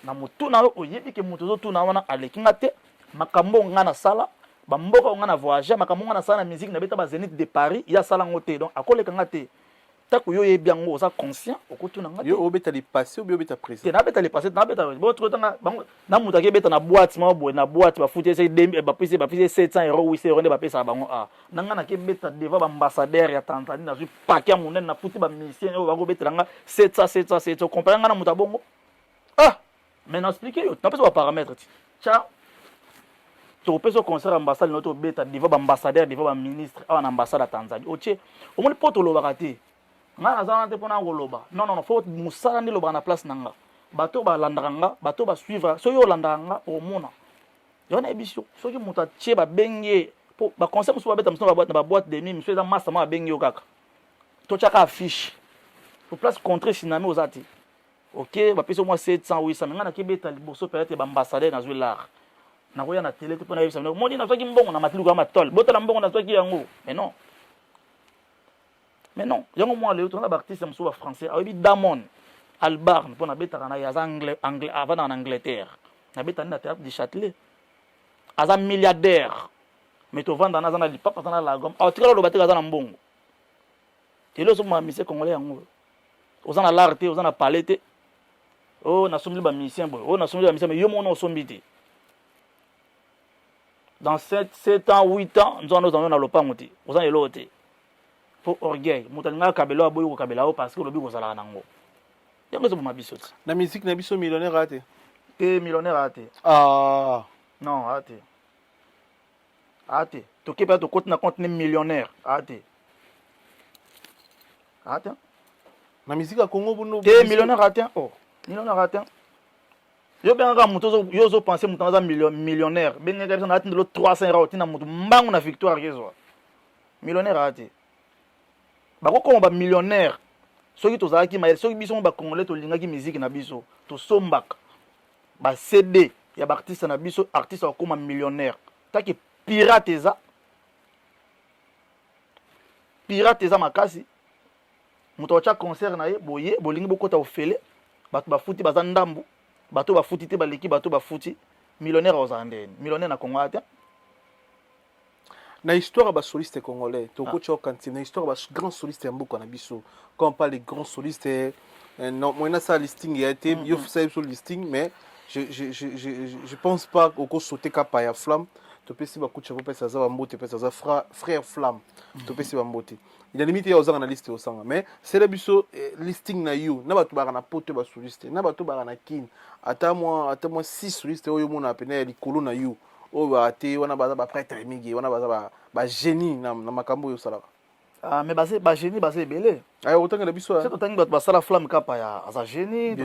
Na mutu na oyebi ke mutu zo tuna wana alekinga te, makambo ngana sala, ba mboka ngana voyager, makambo ngana sala na musique na beta ba Zénith de Paris, ya sala ngote donc akoleka ngate. Tako yo yebi yango oza conscient okutuna ngati yo obeta les passé ou bien obeta présent na beta les passé na beta bo tanga na muta ke beta na boîte ma bo na boîte ba futi ese ba pise 700 euros 800 euros ba pesa bango nanga na ke beta devant ba ambassadeur ya Tanzanie na zu paquet monene na futi ba mission yo ba go beta nga 700 comprendre nga na muta bongo mais na expliquer yo na pesa ba paramètres tiens to pesa concert ambassade no to beta devant ba ambassadeur devant ba ministre à ambassade à Tanzanie otie au moins poto lo bakati nga nazana te pona ngoloba non faut musala ndi loba na place nanga bato ba landanga bato ba suivre so yo landanga o mona yona ebisio so ki muta tie ba benye po ba conseil muso ba beta muso ba boîte de nuit muso za master ma benye yo kaka to chaka affiche pour place contrer sinami ozati OK ba peso moi 700 800 nga na kibeta liboso peut-être ba ambassadeur na zwilar na koya na télé te pona yebisa moni na soki mbongo na matiluka ma tol botala mbongo na soki yango mais non yango moi le tourna artiste muso français ayebi Damon Albarn pona beta kana ya anglais avant en Angleterre na beta na théâtre du Châtelet aza milliardaire mais to vendre na zana li papa na la gomme atikala lo bateka za na mbongo telo so ma mise congolais yango ozana l'arte ozana palette na sombi ba musicien boy na sombi ba musicien mais yo mono sombi te dans 7 ans 8 ans nous allons na lopango te ozana elote pour orgueil mutalanga kabelo aboyi ko kabela parce que lobi ko sala nango yango so mabiso na musique na biso millionnaire raté millionnaire raté non raté to kepa to compte na compte millionnaire raté na musique à Congo bono millionnaire raté millionnaire raté yo benga muto yo zo penser mutanza millionnaire benga kabisa na atindelo 300 euros tina mutu mbangu na victoire kezo millionnaire raté bakoko ba millionnaire soki tozalaki mayele soki biso ba congolais to lingaki musique na biso to sombaka ba CD ya ba artiste na biso artiste akoma millionnaire taki pirate eza makasi muto cha concert na ye boye bolingi bokota ofele bato ba futi baza ndambu bato ba futi te baleki bato ba futi millionnaire ozandeni millionnaire na Congo ata na histoire ba soliste congolais to ko chokanti na histoire ba grand soliste mbuko na biso quand on parle des grands solistes non moi na ça listing a été yo fait sur listing mais je pense pas au sauter kapa ya flamme to pesi ba kucha ko pesa za ba mbote pesa za frère flamme to pesi ba mbote il a limité aux na liste au sanga mais c'est la biso listing na you na ba to ba na pote ba soliste na ba to ba na kin ata moi 6 soliste oyo mona apena likolo na you o ba te wana baza ba prêtre mingi wana baza ba génie na makambo yo sala mais ba génie basé belé ay otanga na biso c'est to tangi ba sala flamme kapa ya za génie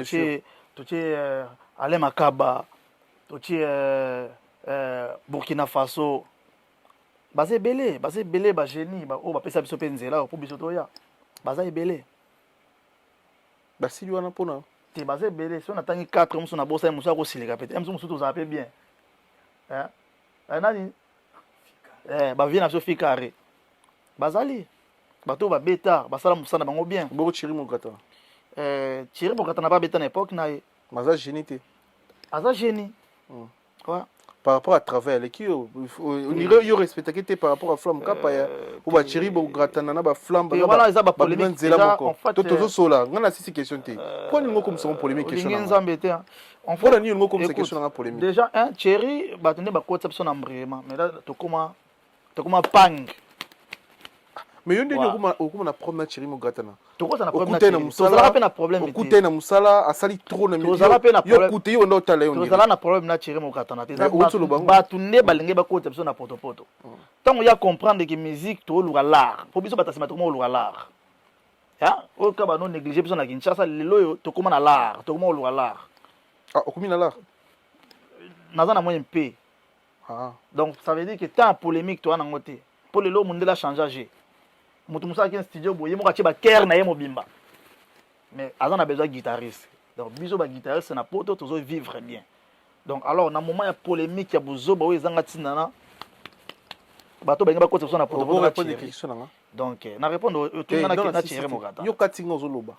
to che ale makaba to che Burkina Faso basé belé ba génie ba o ba pesa biso penzela po biso to ya baza belé basili wana pona te basé belé so na tangi 4 muso na bosa muso ko silika pete muso to za pe bien nani bavie na biso fi carré bazali bato babeta basala mosala bango bien boko Thierry Mokata Thierry Mokata na babeta na époque na ye maza génie te aza génie ouais. par rapport à travail qui on dirait yo respecte qui par rapport à Flamme Kapaya ou ba Thierry Mokata na ba Flamme voilà ça ba polémique déjà en fait toto sola ngana si question te quoi ningo comme ça polémique question na en fait on ningo comme ça question na polémique déjà un Thierry batende ba kotsa biso na mbrema mais là to comment pang mais yo ndeni okuma na problème na Thierry Mokata na tokota na problème na musala pe na problème okute na musala asali trop na tozala pe na yo kute yo ndo tala yo tozala na problème na Thierry Mokata na teza batu ne balenge bakota biso na poto tango ya comprendre que musique to luka l'art po biso batasima to mo luka l'art ya o ka ba non négliger biso na Kinshasa lelo yo to koma na l'art to koma luka l'art ah okumi na l'art naza na moyen pe donc ça veut dire que tant polémique to na ngote pour lelo mundela changer mutu musala ki studio boye mo ka ba ker na ye mobimba mais azana besoin guitariste donc biso ba guitariste na poto tozo vivre bien donc alors na moment ya polémique ya bozoba o ezanga tinana bato benga bakota so na poto donc na répondre au tout na Thierry Mokata yo katinga ozoloba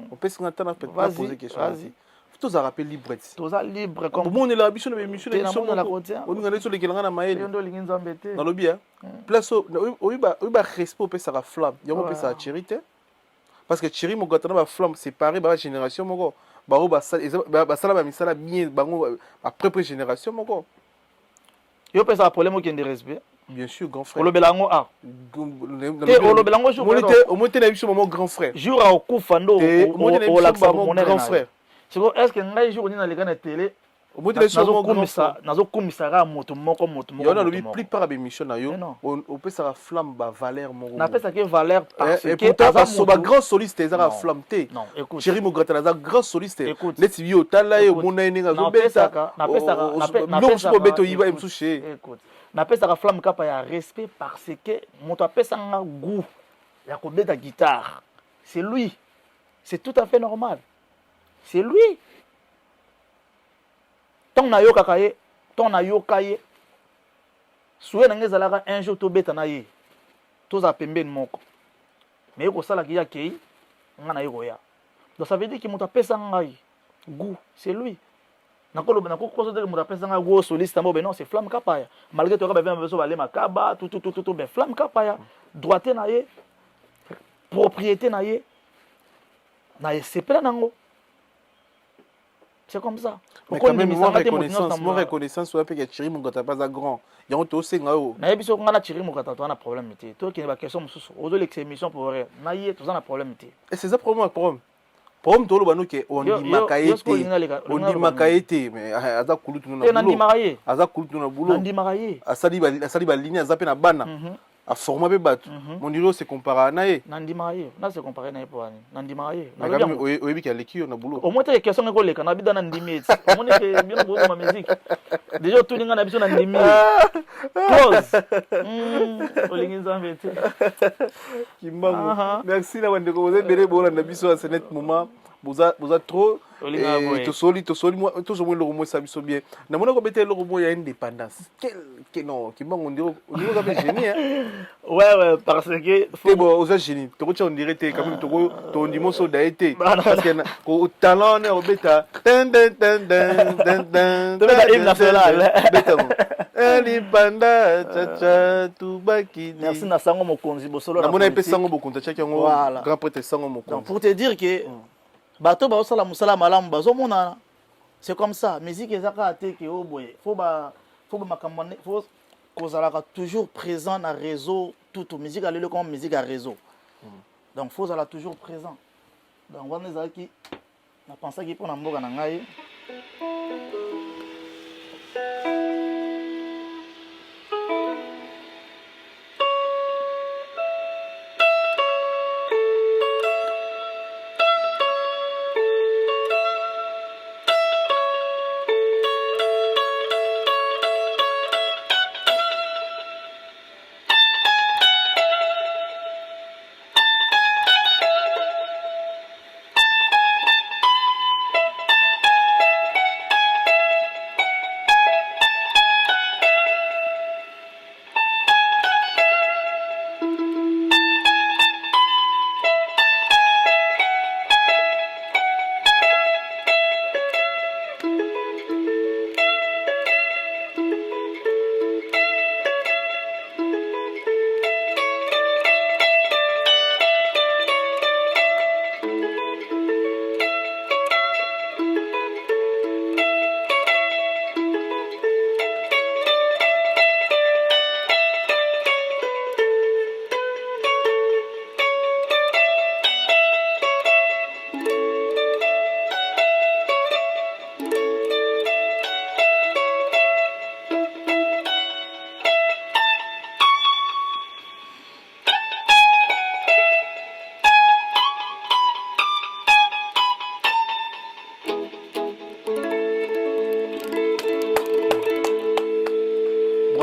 on peut se ngata na poser question vas-y tous a rappelé libre toza libre comme bon on est là biso na émission na la côté on ngana so lekelanga na maele ndo linginza mbete na lobi place oyiba respect pe ça Flamme yango pe ça Thierry te parce que Thierry Mokata na ba Flamme séparé ba génération moko ba sala ba misala bien bango a propre génération moko yo pe ça problème qui est de respect bien sûr grand frère olobelango olobelango jour au moins na biso mon grand frère jour a okufa ndo o la grand frère c'est quoi est-ce que ngai jour ni na leka na télé nazo komisara moto moko yo na lobi plus par émission na yo on peut ça Flamme ba valeur moko na pesa que valeur parce que pourtant so ba grand soliste ezaka Flamme te non écoute Thierry Mokata na grand soliste leti bi otala ye mona eninga zo beta na pesa beto yiba emsuche écoute na pesa Flamme Kapa ya respect parce que moto apesa nga goût ya ko beta guitare c'est lui c'est tout à fait normal c'est lui tant na yoka ye tant na yoka ye souhait na ngezalaka un jour to beta na ye toza pembeni moko mais ko sala ki ya kei nga na yoko ya donc ça veut dire que moto apesa ngai goût c'est lui nakoloba nakokoso de moto apesa ngai goût soliste mo ben non c'est Flamme Kapa ya malgré to ka ba bien beso ba le makaba tout ben Flamme Kapa ya droité na ye propriété na ye c'est plein nango. C'est comme ça. Mais quand même, moi reconnaissance, soit que Thierry Mokata pas à grand. Il y a un tossé ngao. Na yebiso ngana Thierry Mokata to na problème té. To ki ba question mususu. Ozo l'exémission pour rien. Na yé to na problème té. Et c'est ça problème problème to lo banu ke on dit makaete mais aza kulutu na boulot. Aza kulutu na boulot. Ndi makaye. Asali ba ligne aza pe na bana. A former be batu mon niveau c'est comparé na ye nandima ye na c'est comparé na ye pour ani nandima ye na quand même oyebi ki aleki yo na boulot au moins te question ngeko leka na bida na ndimi eti on est que bien bo ma musique déjà tout ninga na biso na ndimi close olingi nzambe te kimbango merci na wande ko vous bere bo na biso à ce net moment vous a trop to soli moi to so mo lo mo sa biso bien na mona ko bete lo mo ya indépendance quel non kimbango ndiro ka be génie ouais parce que faut bon aux génie to ko on dirait quand même to ndimo so da été parce que ko talent ne obeta ten national Elipanda chacha tubaki merci na sango mokonzi bosolo na mona pe sango bokonza chaki ngo grand prêtre sango mokonzi pour te dire que bato ba osala musala malamu bazomona c'est comme ça musique ezaka te ke oboye faut makamane faut kozalaka toujours présent na réseau tout musique alelo comme musique à réseau donc faut ala toujours présent donc wana ezaki na pensa ki pona mboka na ngai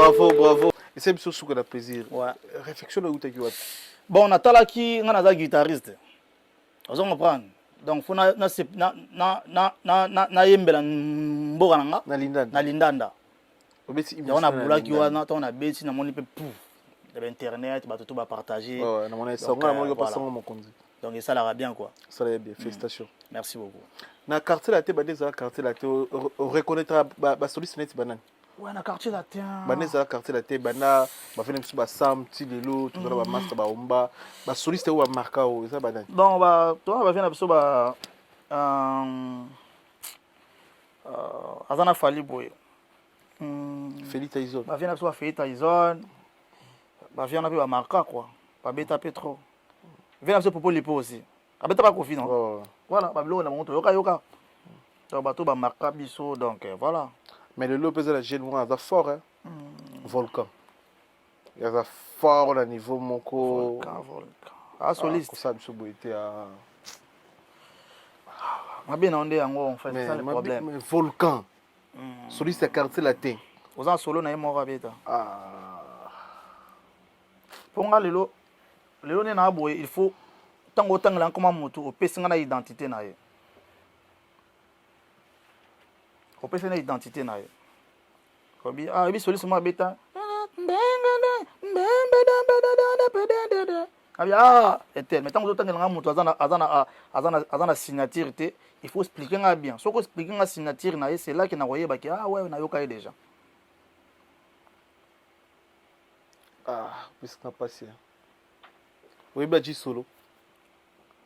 Bravo, bravo. Et c'est biso suka na plaisir. Ouais. Réflexion na utaki wapi. Bon, natalaki nga naza guitariste. Ozo comprendre. Donc faut na yembela mboka nanga Na Lindanda. na Lindanda. Obeti Ya on a bulaki wana to na beti na moni pe pouf. De internet bato to ba partager. Ouais, na mona ça on a mona pas sans mon conduit. Donc ça la va bien quoi. Ça va bien. Félicitations. Merci beaucoup. Na quartier la te baneza quartier la te reconnaîtra ba soliste net banane. Ouais, na quartier la tiens. Baneza quartier la te bana ba fena biso ba sam ti lelo to ba master ba omba ba soliste ou ba marka o ça banane. Donc ba to ba vient biso ba azana fali boy. Félix Taizon. Ba vient biso ba Félix Taizon. Ba vient na pe ba marka quoi. Ba beta petro. Vient biso popo lipo aussi. Abeta pas Kofi non. Voilà, ba blo na monto yoka. Donc ba to ba marka biso donc voilà. Mais le Lopez la jeune moi a fort hein. Volcan. Il a fort au niveau moko. Volcan. Ah soliste. Ça biso boité à Mabe na onde yango en fait c'est ça le problème. Mais Volcan. Soliste à quartier la te. Aux en solo na yemo rabeta. Ah. Ponga lelo ne na boye il faut tango tangela comme moto opesinga na identité na ye. Opesa na identité na ye. Kobi ah bi soliste mo beta. Ah etel mais tango tangela moto azana signature te il faut expliquer nga bien. Soko expliquer nga signature na ye c'est là que na voyer ba ki ah ouais na yoka déjà. Ah, puisque n'a pas si. Oui, bah, dis solo.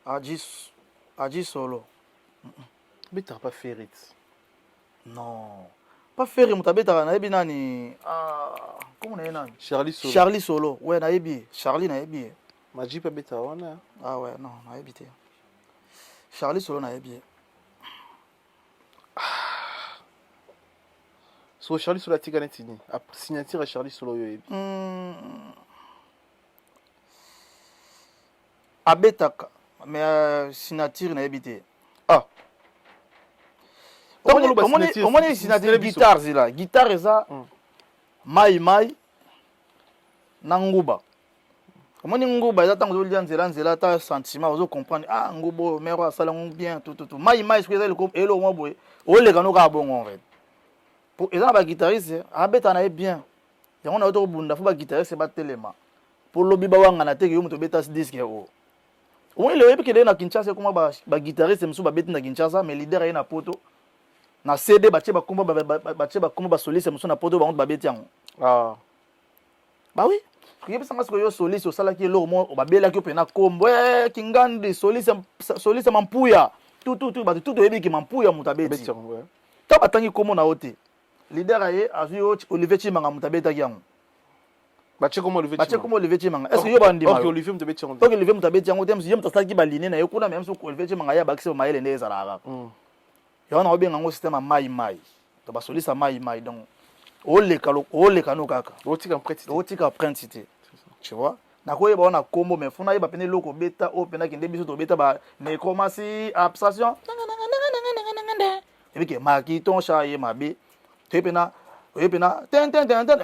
Adi solo. Mais t'as pas fait Ritz. Non. Pas faire mutabeta na yebi nani. Ah, comment on est nani? Charlie Solo. Charlie Solo. Ouais, na yebi. Charlie na yebi. Maji pas beta wana. Ah ouais, non, na yebi te. Charlie Solo na yebi. So Charlie Solo tika netini. A signature à Charlie Solo yo yebi. Abetaka. Mais signature na yebi te. Ah. Comment on signature guitare zila. Guitare eza mai na nguba. Comment nguba eza tango lia nzela ta sentiment ozo comprendre ah ngubo mero asala bien tout mai ce que eza le elo mo boye o le kanu ka bongo en fait. Pour eza ba guitariste abeta na bien. Yango na oto bunda fo ba guitariste ba telema. Pour lobi ba wanga na teke yo muto beta disque o. On le yebi que na Kinshasa comment ba guitariste muso ba beta na Kinshasa mais leader ye na poto. Na CD batie ba komba ba soliste muso na poto ba ba beta yango. Ah. Bah oui. Yebi sanga siko yo soliste o sala ki lo mo ba bela ki pena kombo kingandi soliste mampuya. Tout ba tout yebi ki mampuya mutabeti. Ta batangi komo na ote. Leader aye azu Olivier Chimanga mutabeta ki yango. Bache comme Olivier Chimanga. Est-ce que yo bandi ma? OK Olivier mutabeta yango. OK Olivier mutabeta yango tem yem tasaki ba liné na yo kuna même so Olivier Chimanga ya bakise ma ele ndeza la. Yo na obenga ngo système mai. To ba soliste mai donc o le kano kaka. Otika prentité. Tu vois? Na koyeba ona kombo mais funa yeba pene loko beta o pena kende biso to beta ba nécromancie abstraction. Et puis maki ton cha ye mabe. Tepena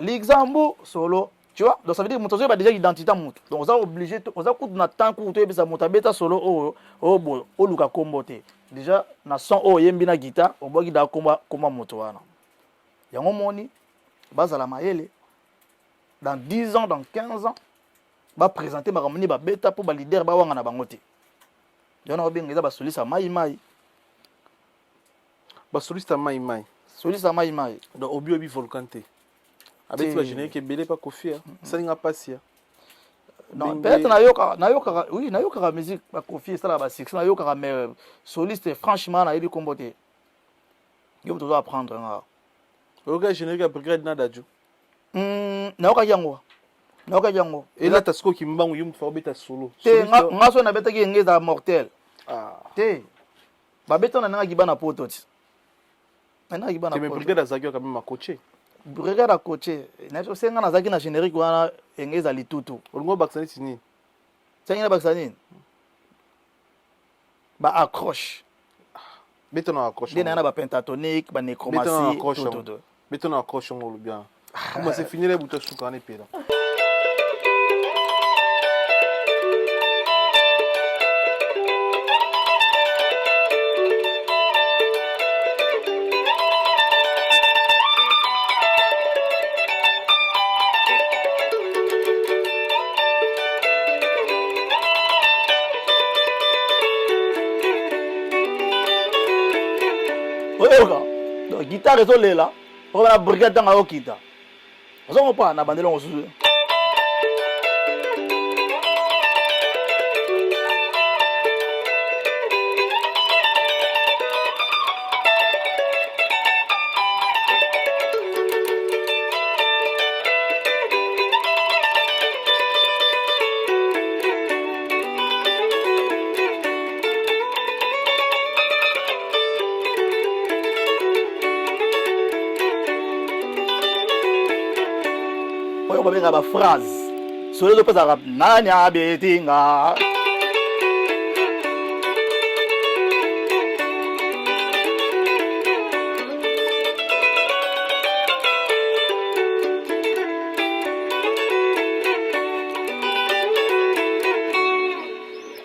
l'exambo solo. Tu vois? Donc ça veut dire que mon ba déjà identité mutu. Donc on est obligé on a coup na temps coup to besa muta beta solo o luka kombo te. Déjà na son o yembi na guitare o bogi da komba moto wana. Yango moni bazala maele dans 10 ans dans 15 ans ba présenter ba ramoni ba beta pour ba leader ba wanga na bango te. Yona obenga ba soliste mai. Ba soliste mai. Soliste mai. Donc obi volcante. Abeti ba générique belé pas Kofi. Ça n'inga pas si. Non, peut-être na yoka musique ba Kofi ça la ba six na yoka mais soliste franchement na yebi kombote. Yo to apprendre nga. Oga générique à brigade na dadju. Na yoka yango. Et là tasko ki mbangu yum fa beta solo. Te nga so na beta ki ngeza mortel. Ah. Te. Ba beta na nga gibana poto ti. Na gibana poto. Mais brigade azaki quand même coacher. Brigade à coacher. Na so senga na zaki na générique wana ngeza litutu. Olungo baksani tini. Senga baksani. Ba accroche. Beta na accroche. Dena na ba pentatonique, ba nécromancie tout. Beta na accroche ngolo bien. Comment c'est fini les bouteilles sous canne là. Donc guitare ezolela okoba na brigade ntango ayokita ozongopa na bandelo mosusu babenga ba phrase solo ezopesa nani abetinga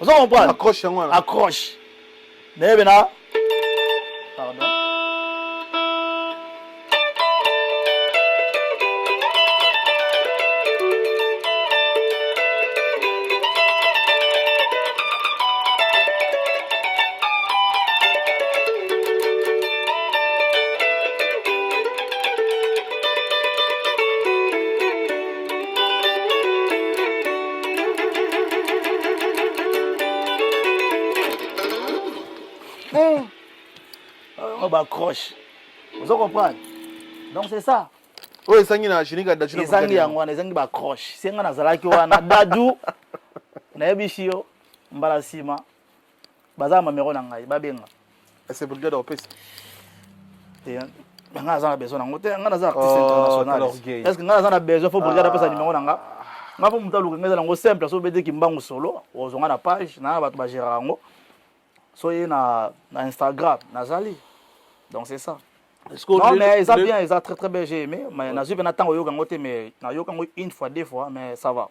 ozo comprendre Accroche yango wana. accroche nebe na pardon accroche. Vous comprenez? Donc c'est ça. Oui, ça y est, je n'ai pas d'ajouter. C'est ça qui est en c'est ça qui accroche. C'est un azala qui wana dadu na yebishio mbala sima. Baza mamero na ngai babenga. C'est brigade au pes. Et nga za besoin ngote nga za artiste international. Est-ce que nga za besoin faut brigade pesa numéro na nga? Nga faut mutalu nga za ngo simple so bete kimbangu solo, ozonga na page na batu ba gérera ngo. So na Instagram nazali. Donc c'est ça. Non mais ça bien, ça très très bien j'ai aimé, mais na zupe na tango yoka ngote mais na yoka ngo une fois deux fois mais ça va.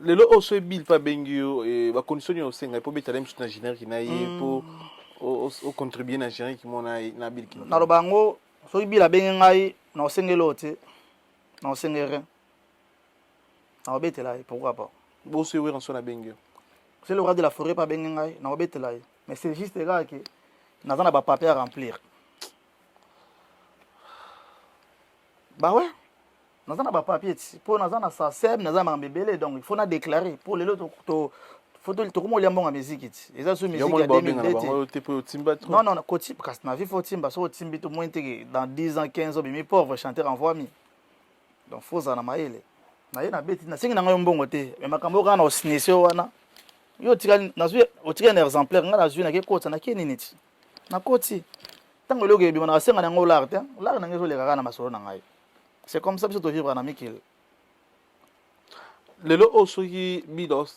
Le lo oso bil pa bengio et ba condition yo senga pour beta sur na générique na yé pour au contribuer na générique mon na bil ki. Na lo bango so bil benga ngai na osengelo te. Na osengere. Na obete là pourquoi pas. Bo se wé en son na bengio. C'est le roi de la forêt pa benga ngai na obete là. Mais c'est juste là que na za na ba papier à remplir. Bah ouais. Nous avons pas papier pour nous avons ça sème nous avons bébé donc il faut na déclarer pour les autres faut tout comment les bons musique et ça sur musique à 2020 non non côté parce que ma vie faut timba so timbi tout moins dans 10 ans 15 ans mes pauvres chanter en voix mi donc faut ça na maele na yena beti na singi na ngayo mbongo te mais makambo kana osinisio wana yo tika na zui otika na exemplaire ngana zui na ke kota na ke nini ti na koti tango loge bi na senga na ngola arte la na ngezo le kana masolo na ngayo. C'est comme ça que tu vivre en Amikil. Le lo osoki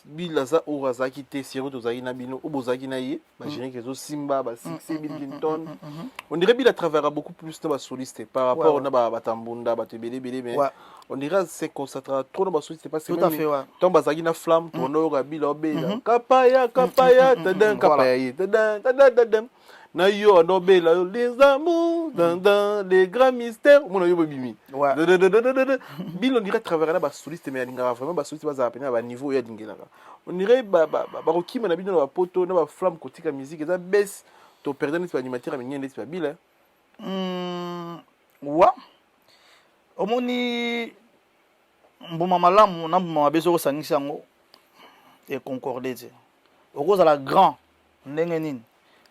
bilaza uraza ki te siro to zaki na bino obozaki na ye ba gérer que zo Simba ba 6 Bill Clinton. On dirait qu'il a travaillé beaucoup plus de solistes par rapport na ba tambunda ba tebele mais on dirait c'est concentré trop dans ba soliste parce que tout à fait ton bazaki na flamme pour no ga bila bela kapaya tadan kapaya tadan na yo no bela les amours dans les grands mystères mon yo bimi Bill on dirait travailler ba soliste mais alinga vraiment ba soliste ba zapena ba niveau ya dingela on dirait ba rokima na bino ba poto na ba flamme kotika musique eza baisse to perdre les animateurs mais ngende ba Bill wa omoni mbuma malamu na mbuma beso ko sangisa ngo et concorder te okoza la grand ndenge nini.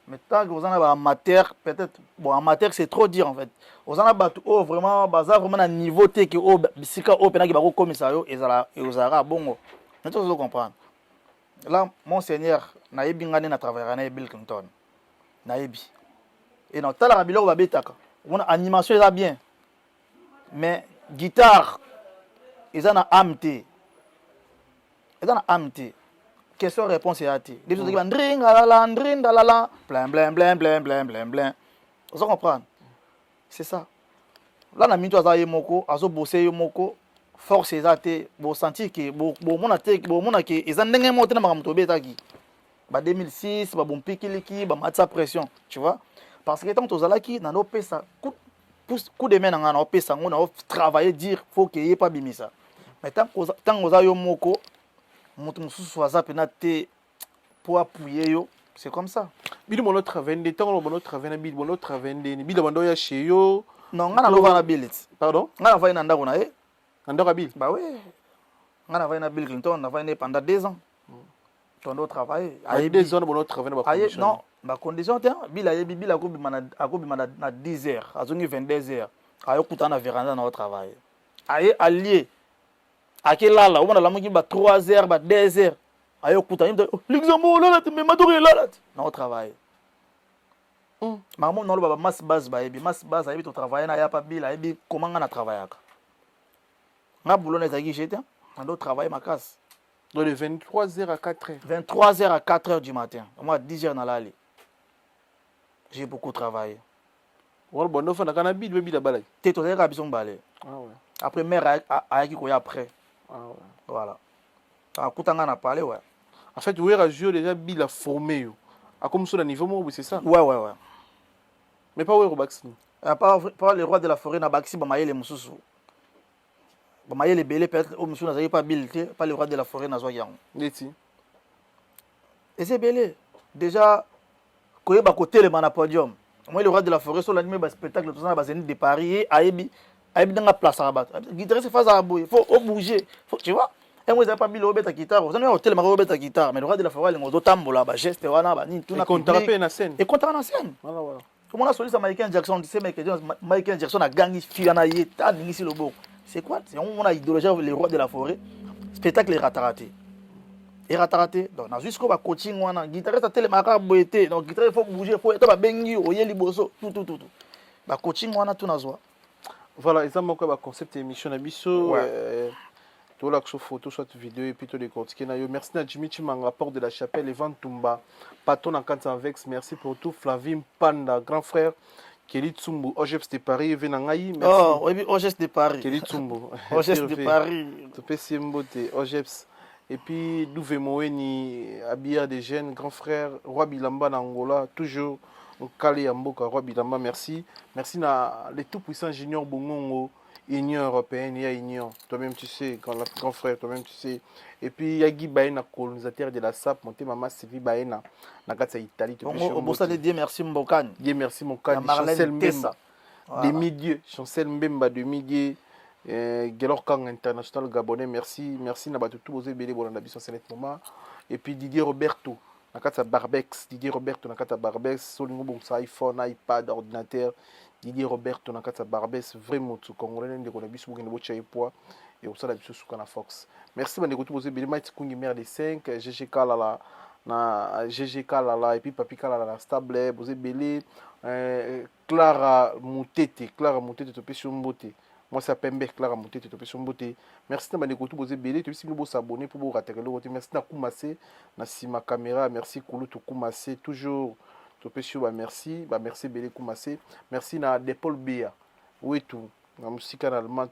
Mais tant que vous en avez amateur, peut-être, bon, amateur c'est trop dire en fait. Vous en avez vraiment, vraiment un niveau T qui est sika au pénal qui va au commissariat et aux arabes bon. Mais tu dois comprendre. Là, monseigneur, naïbi ngane na travailler na Bill Clinton. Naïbi. Et non, t'as la rabilo va betaka. On a animation ça bien. Mais guitare, ils en a amté. Ils en a amté. Question réponse et ati. Des choses qui vont dring la blam blam blam blam blam blam blam. Vous comprenez? C'est ça. là na minto aza ye moko azo bosser ye moko force ezate bo sentir que bo mona que eza ndenge moto na makambo tobetaki ba 2006 ba bompikiliki ba matsa pression tu vois parce que tant tozalaki na no pesa coup de main na ngana opesa ngona o travailler dire faut que y pas bimisa mais tant oza yo moko moto mususu aza pena te pour appuyer yo c'est comme ça bino mono travail des temps mono travail na bino mono travail des bino bando ya chez yo non ngana no va na billet pardon ngana va na ndako na ye ndako bil bah oui ngana va na Bill Clinton on a va pendant 2 ans on doit travailler aye 2 ans mono travail na ba condition non ba condition te Bill a kobi na 10 heures azongi 22 heures ayo kutana veranda na au travail aye allié akelala on a la moki ba 3 heures ba 2 heures ayo kutana Luxembourg là tu me matori là na au travail maman non ba mass base ba ebi mass base ayebi to travailler na ya pa Bill ayebi comment ngana travaillaka nga boulot na ezaki jeté on doit travailler ma casse de 23h à 4h 23h à 4h du matin moi 10h dans l'allée j'ai beaucoup travaillé wala bondo fa na kana bil bebi la balai te to ka biso mbale ah ouais après mère ayaki koya après ah ouais voilà akutanga na parler ouais en fait oui radio déjà bil a formé yo a comme sur le niveau moi c'est ça ouais mais pas ouais Robaxi pas le roi de la forêt na Baxi ba mayele mususu ba mayele belé peut-être au mususu na pas bil te pas le roi de la forêt na zo yango neti et c'est belé déjà koyeba côté le mana podium moi le roi de la forêt sur l'animé ba spectacle tout ça ba zeni de Paris ayebi dans la place à battre guitariste face à bouger faut bouger faut tu vois et moi j'ai pas mis le robet à guitare vous avez hôtel ma robet à guitare mais le roi de la forêt les ngozo tambola ba geste wana ba ni tout na contrapé na scène et contrapé na scène voilà comment la soliste Michael Jackson tu sais Michael Jackson a gagné fiana yeta ningisi le beau c'est quoi c'est on a idéologie le roi de la forêt spectacle est raté donc na jusqu'au ba coaching wana guitariste télé maka boité donc guitariste il faut bouger faut être ba bengi oyeli boso tout ba coaching wana tout na zo voilà ça mon concept émission na biso tout la photo soit vidéo et puis tout décortiquer na yo merci na Jimmy Chimanga rapport de la chapelle Evan Tumba patron en 400 vex merci pour tout Flavim Panda grand frère Kelly Tsumbu Ojeps de Paris venangai merci oh oui Ojeps de Paris Kelly Tsumbu Ojeps de Paris to pesi mbote Ojeps et puis Douve Moeni Abia des jeunes grand frère Roi Bilamba na Angola toujours au Kali Amboka Roi Bilamba merci na les tout puissants junior Bongongo Union européenne, il y a Union. Toi-même, tu sais, quand le grand frère, toi-même, tu sais. Et puis, il y a Guy Baena, colonisateur de la SAP, monté maman Sylvie Baena, dans la Italie. Au Bossa de Dieu, merci Mbokane. Dieu merci Mbokane. Chancel Mbemba. Demi-dieu. Chancel Mbemba, demi-dieu. Gelor Kang International Gabonais, merci. Merci, Nabatou, tous vos ébélés, bon, on a vu ce moment. Et puis, Didier Roberto, dans la Barbex. Didier Roberto, dans la Barbex. Solingo, bon, ça, iPhone, iPad, ordinateur. Didier Roberto na kata Barbès vraiment tout congolais ndeko na biso bokende bocha poids et au sala biso suka na Fox merci bande ko tuboze beli mati kungi mère de 5 GGK la na GGK la et puis Papi Kala la stable boze beli Clara Moutete to peso mbote moi ça pembe Clara Moutete to peso mbote merci na bande ko tuboze beli to bisi bo s'abonner pour bo rater le côté merci na Kumase na sima caméra merci Kulutu Kumase toujours merci Bélé Koumassé merci na Depol Bia oui tout na musique en allemand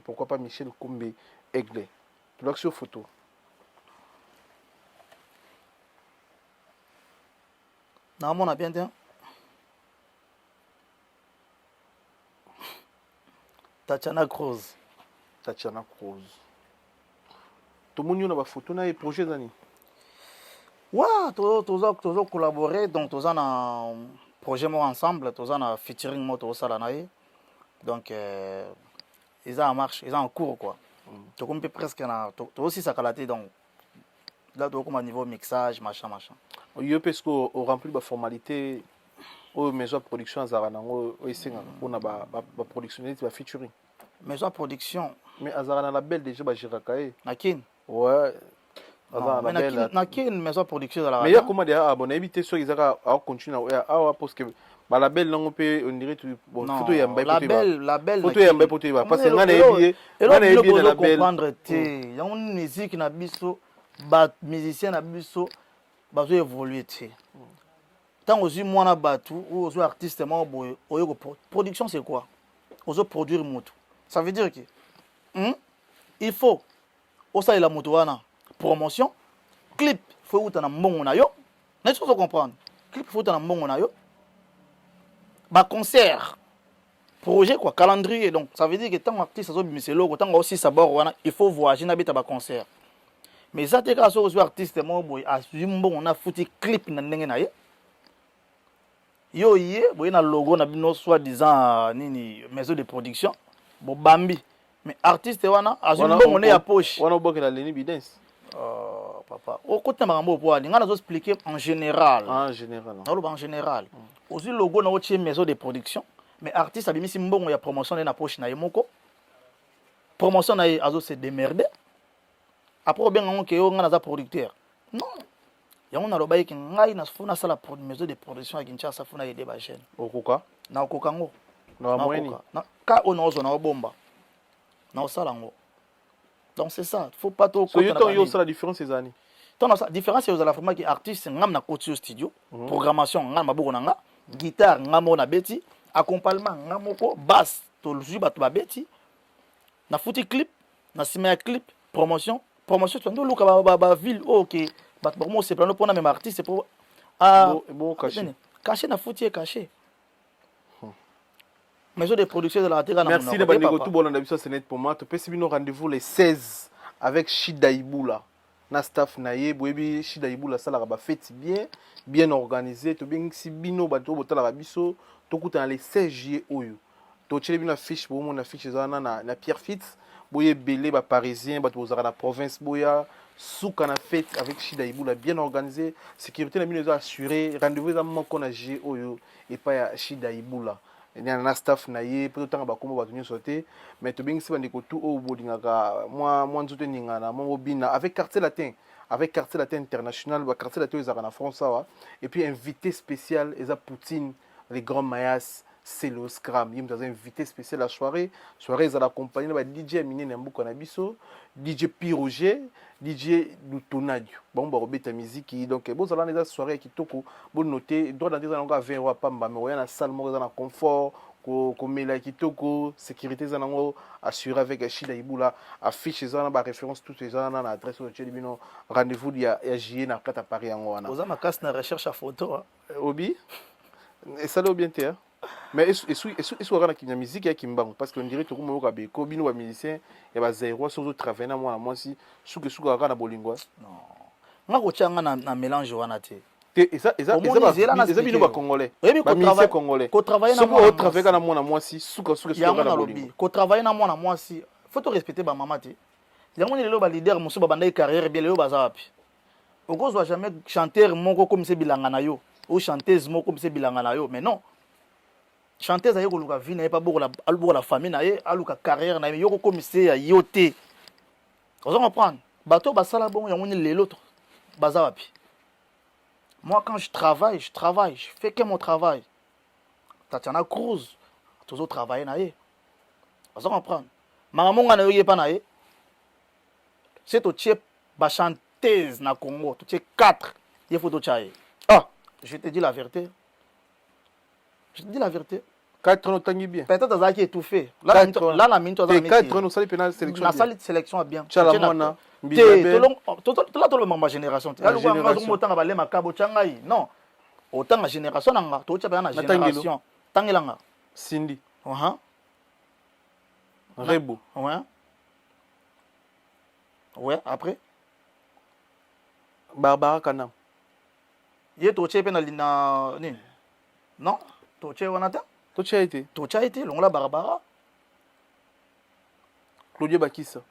pourquoi pas Michel Kombe Aigle tu l'as sur photo non mon a bien dit Tatiana Cruz tout le monde a ba photo na projet zani ouais, tous collaborer, donc tous en un projet ensemble, tous en un featuring moto au salanaï. Donc ils sont en marche, ils sont en cours quoi. Donc on peut presque tout aussi ça calaté donc là tout comme à niveau mixage machin. Yo parce qu'on remplit la formalité au maison de production Zaranango au ici on a ba production ba featuring. Maison de production. Mais Azarana label déjà ba jirakae. Nakin. Ouais. Nakin maison de production dans la mais il y a comment dire abonné éviter ceux qui à continuer à parce que ba label non on peut on dirait bon photo ya mbay label photo ya mbay photo parce que ngana ebié na label comprendre te ya une musique na biso ba musicien na biso ba zo évoluer te tant aussi moi na batu ou aussi artiste moi boy production c'est quoi ozo produire moto. Ça veut dire que il faut osa la moto wana promotion, clip faut uta na mbongo na yo. N'est-ce pas comprendre? Clip faut uta na mbongo na yo. Ba concert projet quoi, calendrier. Donc ça veut dire que tant artiste azo bimise logo, tant aussi sabor wana, il faut voyager na beta ba concert. Mais ça te ka so artiste mo boy a mbongo na futi clip na ndenge na ye. Yo yé boy na logo na bino soit disant nini maison de production bo bambi mais artiste wana azumbongo ne ya poche wana obokela Leni Bidens papa o kota makambo po ali ngana zo expliquer en général en général en général aussi logo na otie maison de production mais artiste abimisi mbongo ya promotion na poche na yemoko promotion na azo se démerder après bien ngana ke yo ngana za producteur non yango na loba yiki ngai na funa sala maison de production ya Kinshasa funa yede ba chaîne okoka na okokango na moyeni na ka onozo na bomba na osala ngo donc c'est ça faut pas trop so yoto yo sala différence ces années tant la différence c'est la vraiment que artiste ngam na côté studio programmation ngam maboko na nga guitare ngam na beti accompagnement ngam moko basse to luzu bato ba beti na futi clip na sima clip promotion tu ndo luka ba ville OK bato ba mo c'est plano pour na même artiste pour bon caché na futi caché maison de production de la terre. Merci de Bandego tout bon d'habitude c'est net pour moi. Tu peux suivre rendez-vous les 16 avec Shida Iboula. Na staff naie boyebi Shida Iboula ça la ba fête bien organisé to bien si bino bato botala ba biso to kuta les 16 juillet oyo. To tchele bino affiche bo mon affiche na Pierre Fitz boye belé ba parisien bato bozara na province boya souka na fête avec Shida Iboula bien organisé sécurité na bino assuré rendez-vous za moko na juillet oyo et pas ya Shida Iboula. Il y a un staff naie peut temps ba kombo ba tenir sauter mais to bing si bandeko tout au bodingaka moi nzote ningana mo bina avec quartier latin international ba quartier latin ezaka na France et puis invité spécial eza Poutine les grands mayas c'est le scram yim dans invité spécial la soirée eza accompagné ba DJ Mine na mbuko na biso DJ Piroger DJ Lutonadio bon ba robeta musique donc bon ça là les soirée kitoko bon noter droit d'entrée za nga 20 € pamba mais oya na salle mo za na confort ko mela kitoko sécurité za nango assuré avec Shida Iboula affiche za na ba référence tout ces na adresse au Tchelibino rendez-vous ya JE na kata Paris yango wana oza makasi na recherche à photo obi et ça le bien te mais est-ce qu'on a la musique qui me parce qu'on dirait que comme on ko bino ba musicien et ba zéro sur travailler na moi si souke na bolingo non nga ko tchanga na mélange wana te et ça bino ba congolais ba musicien congolais ko travailler na moi si souke na bolingo ko travailler na moi si faut te respecter ba mama te yango lelo ba leader muso ba banda carrière bien lelo baza wapi okozwa jamais chanteur moko comme c'est bilanga na yo ou chanteuse moko comme c'est bilanga na yo mais non chanteuse ayo koluka vie na pas beaucoup la famille na ye aluka carrière na yo ko commissaire ya yote ozo comprendre bato basala bon ya moni lelo baza wapi moi quand je travaille je fais que mon travail Tatiana Cruz toujours travailler na ye ozo comprendre mamamonga na yo yepa na ye c'est to tie ba chanteuse na Congo to tie 4 il faut to chaye je te dis la vérité. Je te dis la vérité. 4 ans tangi bien. Peut-être que ça qui étouffé. Là la minute ça 4 ans ça pénal sélection. La salle de sélection bien. Chalamona. Tout le monde génération. Là le autant ba le makabo changai. Non. Autant la génération nga to tcha na génération. Tangilanga. Cindy. Rebo. Ouais, après Barbara Kanam. Ye to tche pe na nini? Non, to tche wana ta? To tche été. To tche été longa Barbara. Claudia Bakissa.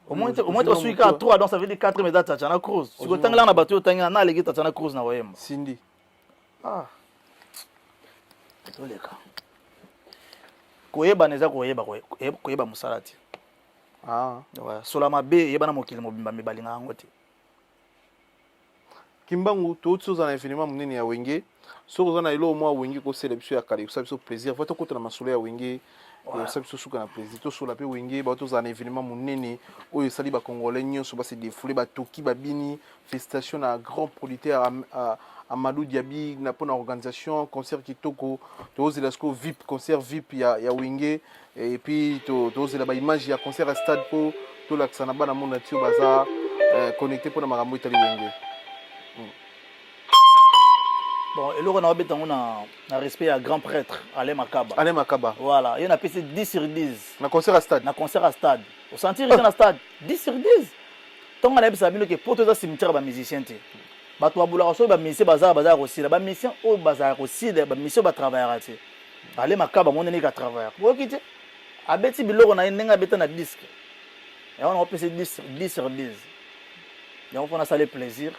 Au moins tu suis qu'à 3 donc ça veut dire 4 médailles Tatiana Cruz. Si vous tangela na bateau tangela na legi Tatiana Cruz na wayema. Cindy. Toleka. Koyeba neza koyeba musalati. Ouais, solama be yeba na mokili mobimba mibalinga yango te. Kimbangu to tsoza na événement munene ya wenge. Sokoza na ilo mwa wenge ko célébration ya kali, ça biso plaisir. Faut to kota na masolo ya wenge. ça biso suka na plaisir to sola pe wenge ba to za na événement monene oyo sali ba congolais nyonso ba se défouler ba toki ba bini félicitations na grand producteur Amadou Diaby na pona organisation concert kitoko to zela sko VIP concert VIP ya wenge et puis to zela ba image ya concert à stade po to la sana bana mona tio baza connecté pour na makambo itali wenge. Bon, et là, on a un respect à grand prêtre, Alain Makaba. Alain Makaba. Voilà, il y a un PC 10 sur 10. Na concert à stade. Na concert à stade. Au sentir, il y a un stade 10 sur 10. Tant qu'on a vu que pour tous les cimetières, les musiciens, bah, toi, boula, so, bah, musicien, bazar aussi, bah, musicien, oh, bazar aussi, bah, musicien, bah, travailler, Alain Makaba, mon ennemi, qui travaille. Vous voyez, à Betty Bilo, on a un béton à disque. Et on a un PC 10 sur 10. Et on a ça le plaisir.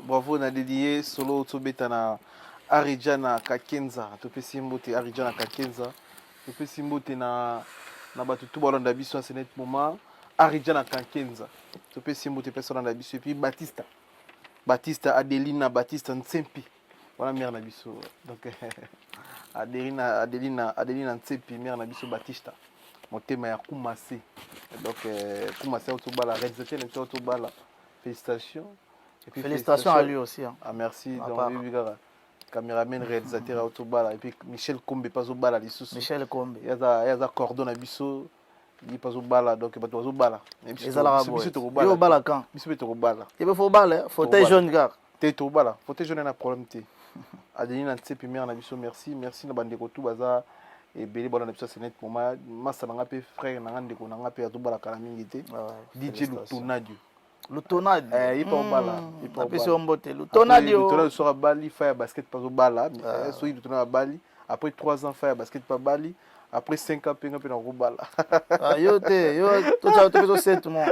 Bravo na dédié solo tobeta na Arijana Kakenza to pesimbote Arijana Kakenza to pesimbote na batu tout balonda biso à net moment Arijana Kakenza to pesimbote personne na biso et puis Baptista Adelina Baptista Ntsempi voilà mère na biso donc Adelina Ntsempi mère na biso Baptista motema ya Kumase donc Kumase autobala réalisateur na autobala félicitations. Et puis, félicitations à lui aussi. Hein. Ah, merci. Donc, caméraman, réalisateur Autobala. Et puis Michel Kombe, pas au bala. Michel Kombe. Il y a un cordon à Bisso. Il n'est pas au bala. Donc, il n'est pas au bala. Il est au bala quand il est au bala. Il faut au bala. Fauteuil jaune, gars. Tu es au bala. Fauteuil jaune, il y a un problème. Adeline, tu sais, première, merci. Merci, Nabande Kotou Baza. Et Bélé Bolan, c'est net pour moi. Massa, Nangapé, frère, Nangandeko, Nangapé, Autobala, Kalamingité. DJ Lutonadio. Lutonadi. Il peut au bala. Il peut au bala. Lutonadi. Lutonadi sera Bali, faire basket pas au bala. Soit il à Bali. Après 3 ans, faire basket pas Bali. Après 5 ans, il peut au bala. Yo, tu as fait 7 mois.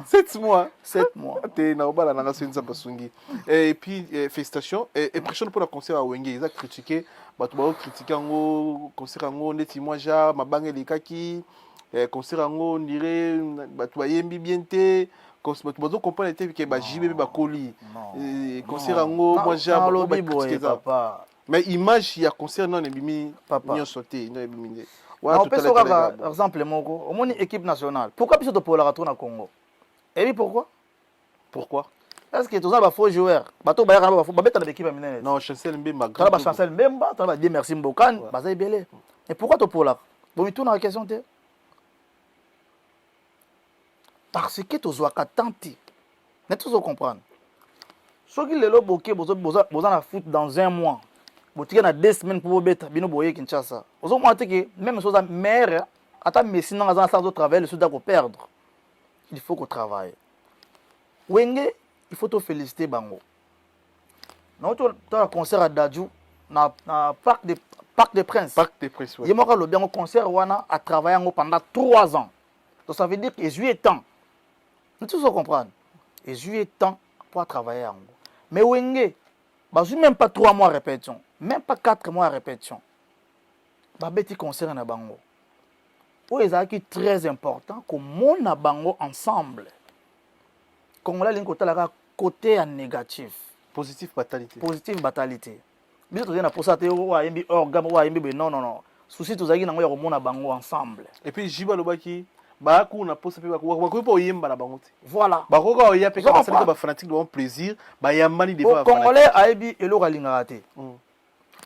7 mois. 7 mois. Tu es au bala, dans la scène Zapasungi. Et puis, félicitations. Et pression pour le concert à Wenge. Ils ont critiqué. Ils ont critiqué le concert à Wenge. Moi, j'ai ma bangue les kaki. Concert à Wenge, on dirait. Tu as bien té. Quand tu comprends que bah JB ba colis concert ango moi j'ai pas mais image il y a concert non ebimi papa sauté non ebimi ouais on peut sur par exemple moko au moins équipe nationale pourquoi biso to pour la retourner au Congo et puis pourquoi est-ce que tous ça ba faux joueur bato ba ba beta na équipe minene non Chancel Mbemba quand ba Chancel Mbemba tu ba dire merci Mbokan ba za belé et pourquoi to pour là bon il tourne la question té parce que tu as tenté. Mais tu dois comprendre. Ceux qui le bloqué, vous en foot dans 1 mois. Vous avez 2 semaines pour vous mettre. Vous avez Kinshasa. Vous avez que même chose à mère, à ta médecine, dans un sens de travail, le sud doit perdre. Il faut qu'on travaille. Wenge, il faut te féliciter bango. Non, tu as un concert à Dadju, na Parc des Princes. Parc des Princes, Il y a le bien concert wana a travaillé pendant 3 ans. Donc ça veut dire que juillet temps. Tu sais comprendre. Et juillet temps pour travailler en mais Wenge, bah même pas 3 mois de répétition, même pas 4 mois de répétition. Bah petit concert na bango. Où est très important que mon na bango ensemble. Congolais l'incoté la côté en négatif. Positif fatalité. Positive batalité. Bien tu na posa te o ayembi orgam o ayembi non. Souci tu zaki na ngoya ko mona bango ensemble. Et puis Jiba lobaki ba ku na posa pe ba ko po yemba na bango te. Voilà. Ba ko ka ya pe ka sali ba fanatique de plaisir, ba yambani de fa. Congolais ayembi elo kalinga te.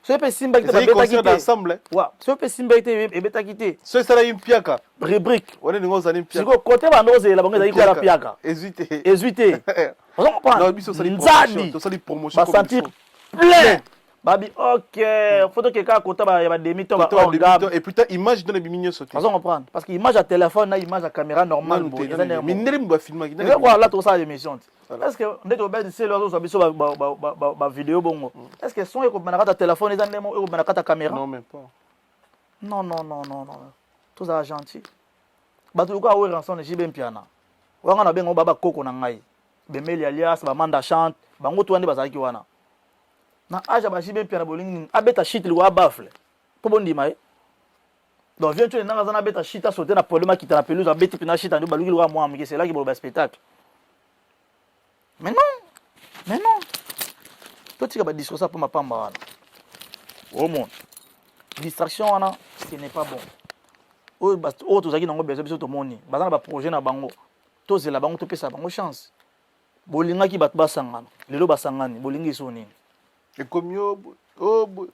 Ce peut simba qui te concert d'ensemble. Wa, ce peut simba qui te beta quitté. Ce sera une piaka. Rubrique. On est ngo zali piaka. Siko côté ba noze la bango zali ko la piaka. Hésiter. On comprend. Non, biso sali promotion, to sali promotion comme sentir plein. Babi OK, photo que ka côté ba demi to ba orgam. Et putain image dans les mignon sauter. On comprend parce que image à téléphone na image à caméra normale. Mais ndem ba filmer. Mais voilà tout ça l'émission. Est-ce que ndeko ba de celle là biso ba vidéo bongo. Est-ce que son eko banaka ta téléphone eza ndemo eko banaka ta caméra? Non même pas. Non. Tout ça gentil. Ba tout ka owe ranson jibe mpiana. Wanga na bengo baba koko na ngai. Bemeli alias ba manda chante, bango to ande bazaki wana. Na aja ba jibe mpiana bolingi abeta shit li wa bafle. Po bondi mai. Donc viens tu na ngazana beta shit a sauter na problème qui ta pelouse abeti pina shit ande baluki wa moi amike c'est là qui bo ba spectacle. Mais non. Toi tu vas discuter ça pour ma pamba wana. Au monde. Distraction wana, ce n'est pas bon. O to zaki nango bezo biso to moni. Bazana ba projet na bango. To zela bango to pesa bango chance. Bolinga ki bat basangana. Lelo basangani, bolingi so nini. Et comme yo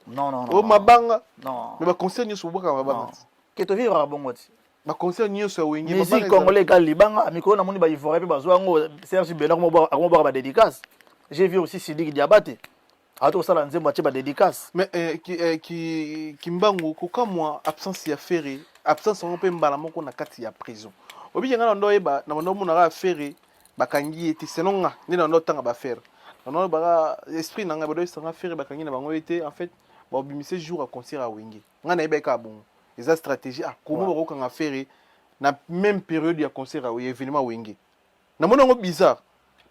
non. O mabanga. Non. Mais ba concert nyo so boka mabanga. Que to vivre bongo ti. Ba concert nyo so wengi musique congolais ka libanga mikolo na moni ba ivoire pe bazwa ngo Serge Benoît mo ba dédicace. J'ai vu aussi Sidiki Diabaté. Ato sala nzembo ache ba dédicace. Mais ki mbangu ko kamwa absence ya ferry, absence on pe mbala moko na kati ya prison. Obi ngana ndo yeba na ndo muna ka ferry bakangi eti senonga ni na ndo tanga ba faire. Non ba esprit nanga ba do sanga ferry bakangi na bango ete en fait ba obimise jour à concert à Wenge. Ngana yeba ka bon. Les stratégies comment ba ko kanga ferry na même période ya concert à événement Wenge. Na mona ngo bizarre.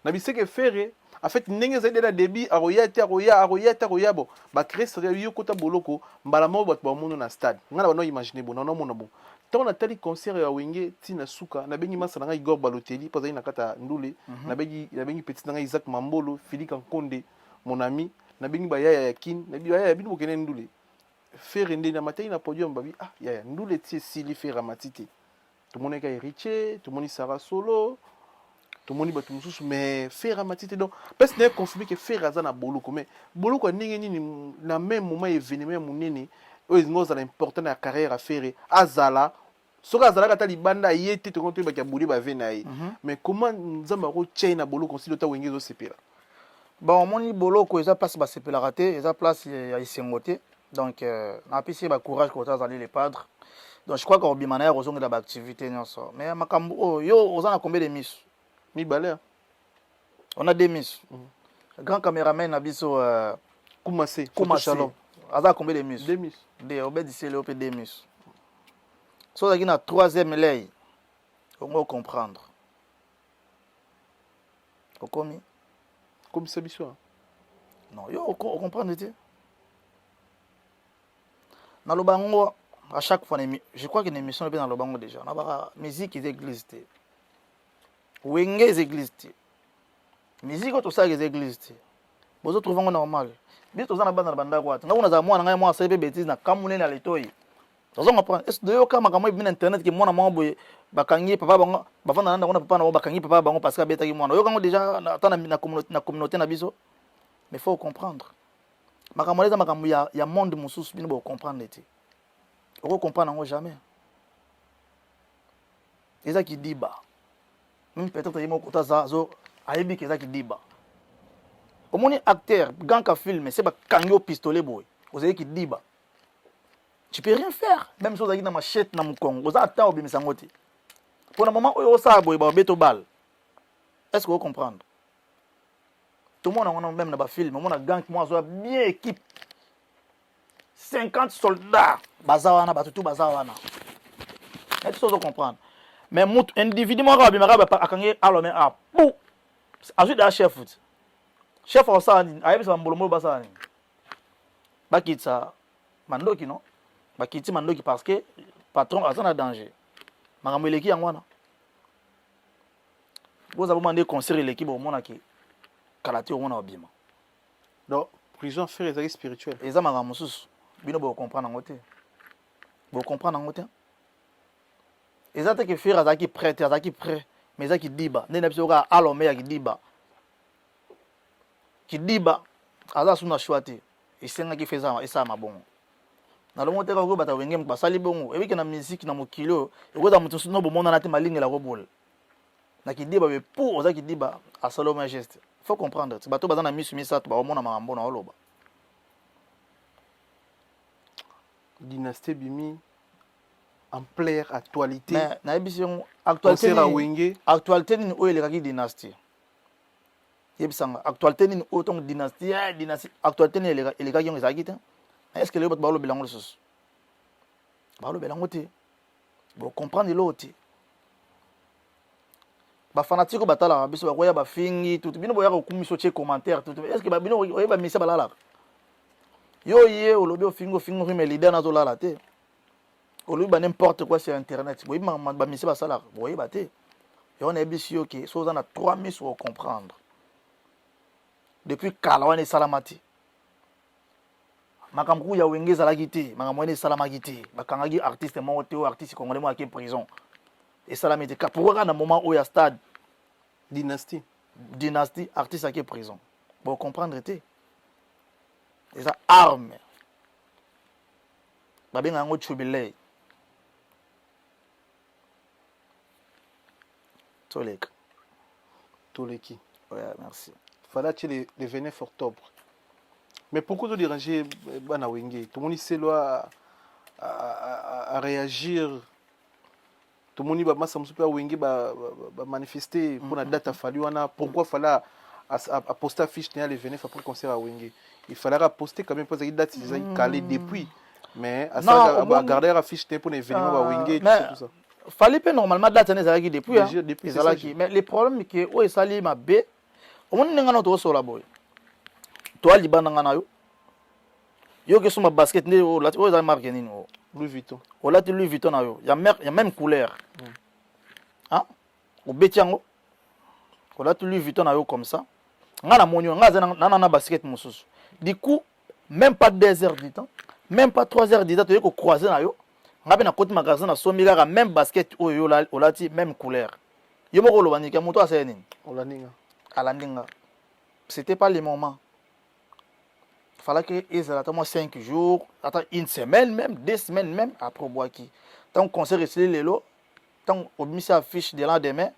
Na biseke ferry en fait ndenge za dela débit aroya bo ba créer sérieux kota boloko mbala mo bat ba mono na stade ngana ba no imaginer bon non mona bon tant na tali concert ya Wenge tina suka na bengi masa na Igor Balotelli poza ina kata ndule na bengi petit na Isaac Mambolo Philippe Nkonde mon ami na bengi ba ya kin na bi ya binu bokene ndule faire ndé na matin na podium babi ya ndule tie sili faire matite tout monde ka héritier tout monde sera solo tout le monde bat tout mais faire à matite donc parce que confirmé que faire azana boloko mais boloko ndenge nini na même moment événement munene oyo ngoza important na carrière à faire azala soka azala kata libanda yete to konto ba kabuli ba venayi mais comment nzamba ko chaina boloko si lota Wenge zo sepela bon moni boloko eza place ba sepela raté eza place ya isengote donc na pisi ba courage ko tazali les padres donc je crois qu'on bimana ya kozonga ba activité nyonso mais makambo yo ozana combien de miss mi balère. On a des miss. Grand caméraman Abisso Koumassé. Shalom. Aza combien de miss? 2 miss. Des obédissez le des miss. So là na troisième lay. On va comprendre. Okomi. Comme ça biso. Non, yo on comprend tu. Na lobango à chaque fois je crois que une émission est dans le bango déjà. Na ba musique église. Wenge église. Musique tout ça église. Bozo trouvons normal. Bien tout ça na banda quoi. Nga una za mwana ngai mwa sebe bêtise na kamune na letoi. Tozo comprendre. Est-ce de kama kama ibina internet ki mwana mwa boye bakangi papa bango bafana na papa na bakangi papa bango parce que beta ki mwana. Yo kango déjà na communauté na biso. Mais faut comprendre. Makamoleza makamu ya monde mususu bino bo comprendre ti. Oko comprendre ngo jamais. Eza ki diba. Même peut-être yemo kota zo ayebi ke eza ki diba. Omoni acteur ganka film c'est ba kango pistolet boy. Ozayi ki diba. Tu peux rien faire même si ozaki na machette na mukongo. Oza ata obimisa ngoti. Pour le moment oyo sa boy ba beto bal. Est-ce que vous comprenez? tout le monde a même dans le film, on a gang qui a bien équipe. 50 soldats, bazawana, batutu bazawana. Et tout ça, vous comprendre. Mais un individu, moi, je vais aller à l'homme, à pou. Ensuite, à chef. Chef, on s'en dit, aïe, c'est un boulot, ça. Bakitsa, mandoki, non? Bakiti mandoki parce que patron a un danger. Maramou l'équipe en moi. Vous avez demandé conseiller l'équipe au monde qui kalaté au monde abîme. Donc, prison fait les spirituels. Et ça, maramou sous. Bino vous comprendre en côté. Vous comprendre en côté. Et ça, c'est que faire ça qui prête, ça qui prêt, mais ça qui dit bas. N'est pas à l'homme qui dit bas. Qui dit bas. Ça, c'est une choité. Et c'est un qui fait ça, et ça, ma bon. Dans le monde où vous avez un basali bon, et oui que la musique dans mon kilo, et vous avez un bon monde dans la ligne la robole. Na qui dit bah pour ça qui dit bah à Salomon geste. Faut comprendre. C'est bateau bazan na mis ça tu ba au monde na mambo na oloba. Dynastie Bimi en pleine actualité. Mais na émission actualité actualité ni o ele dynastie. Yebisanga actualité ni autant dynastie dynastie actualité ni ele ka yong ezaki te. Est-ce que le bot balo belango sos? Balo belango te. Bo comprendre l'autre. Ba fanatique batala biso ba koya ba fingi tout bino boya ko kumiso che commentaire tout. Est-ce que ba bino oye ba misa balala? Yo ye olobi fingo mais leader na zo lala te. Olobi ba n'importe quoi sur internet. Boyi ba misa ba sala. Boyi ba te. Yo on est bisi OK, so za na 3000 pour comprendre. Depuis Kalawane Salamati. Makambu ya wenge zalaki te, makambu ne salamaki te. Bakangaki artiste mo te o artiste congolais mo aki prison. Et salamete ka pourquoi na moment où il y a stade dynastie artiste aki prison. Bon comprendre te. Et ça arme. Ba benga ngo chubilei. Toleki. Ouais, merci. Fallait le 29 octobre. Mais pourquoi te déranger Bana Wenge? Tout le monde sait à réagir. Tout le monde va Wenge manifester pour la date à fallu. Pourquoi fallait poster affiche le 29 après le concert à Wenge? Il fallait poster quand même pour cette date calée depuis. Mais à ça garder affiche pour l'événement à Wenge tout ça. Fallait pas normalement date n'est depuis. Mais le problème est que où sali ma b au monde n'engana to so la boy. Toi libana ngana yo que suma basket ne o lati o za marque ni no Louis Vuitton. O lati Louis Vuitton na yo. Ya même couleur. Hein? O betiango. O lati Louis Vuitton na yo comme ça. Ngana monyo ngaza na basket mususu. Du coup, même pas 2 heures du temps, même pas 3 heures du temps to yo ko croiser na yo. Ngabe na côté magasin na somila même basket o yo o lati même couleur. Yo moko lo banika moto asa nini? On la ninga. Alandinga. C'était pas le moment. Il fallait qu'ils attendent 5 jours, attendent une semaine même, 2 semaines même après Boaki. Tant qu'on s'est resté les lots, tant qu'on mis sa fiche de l'endemain,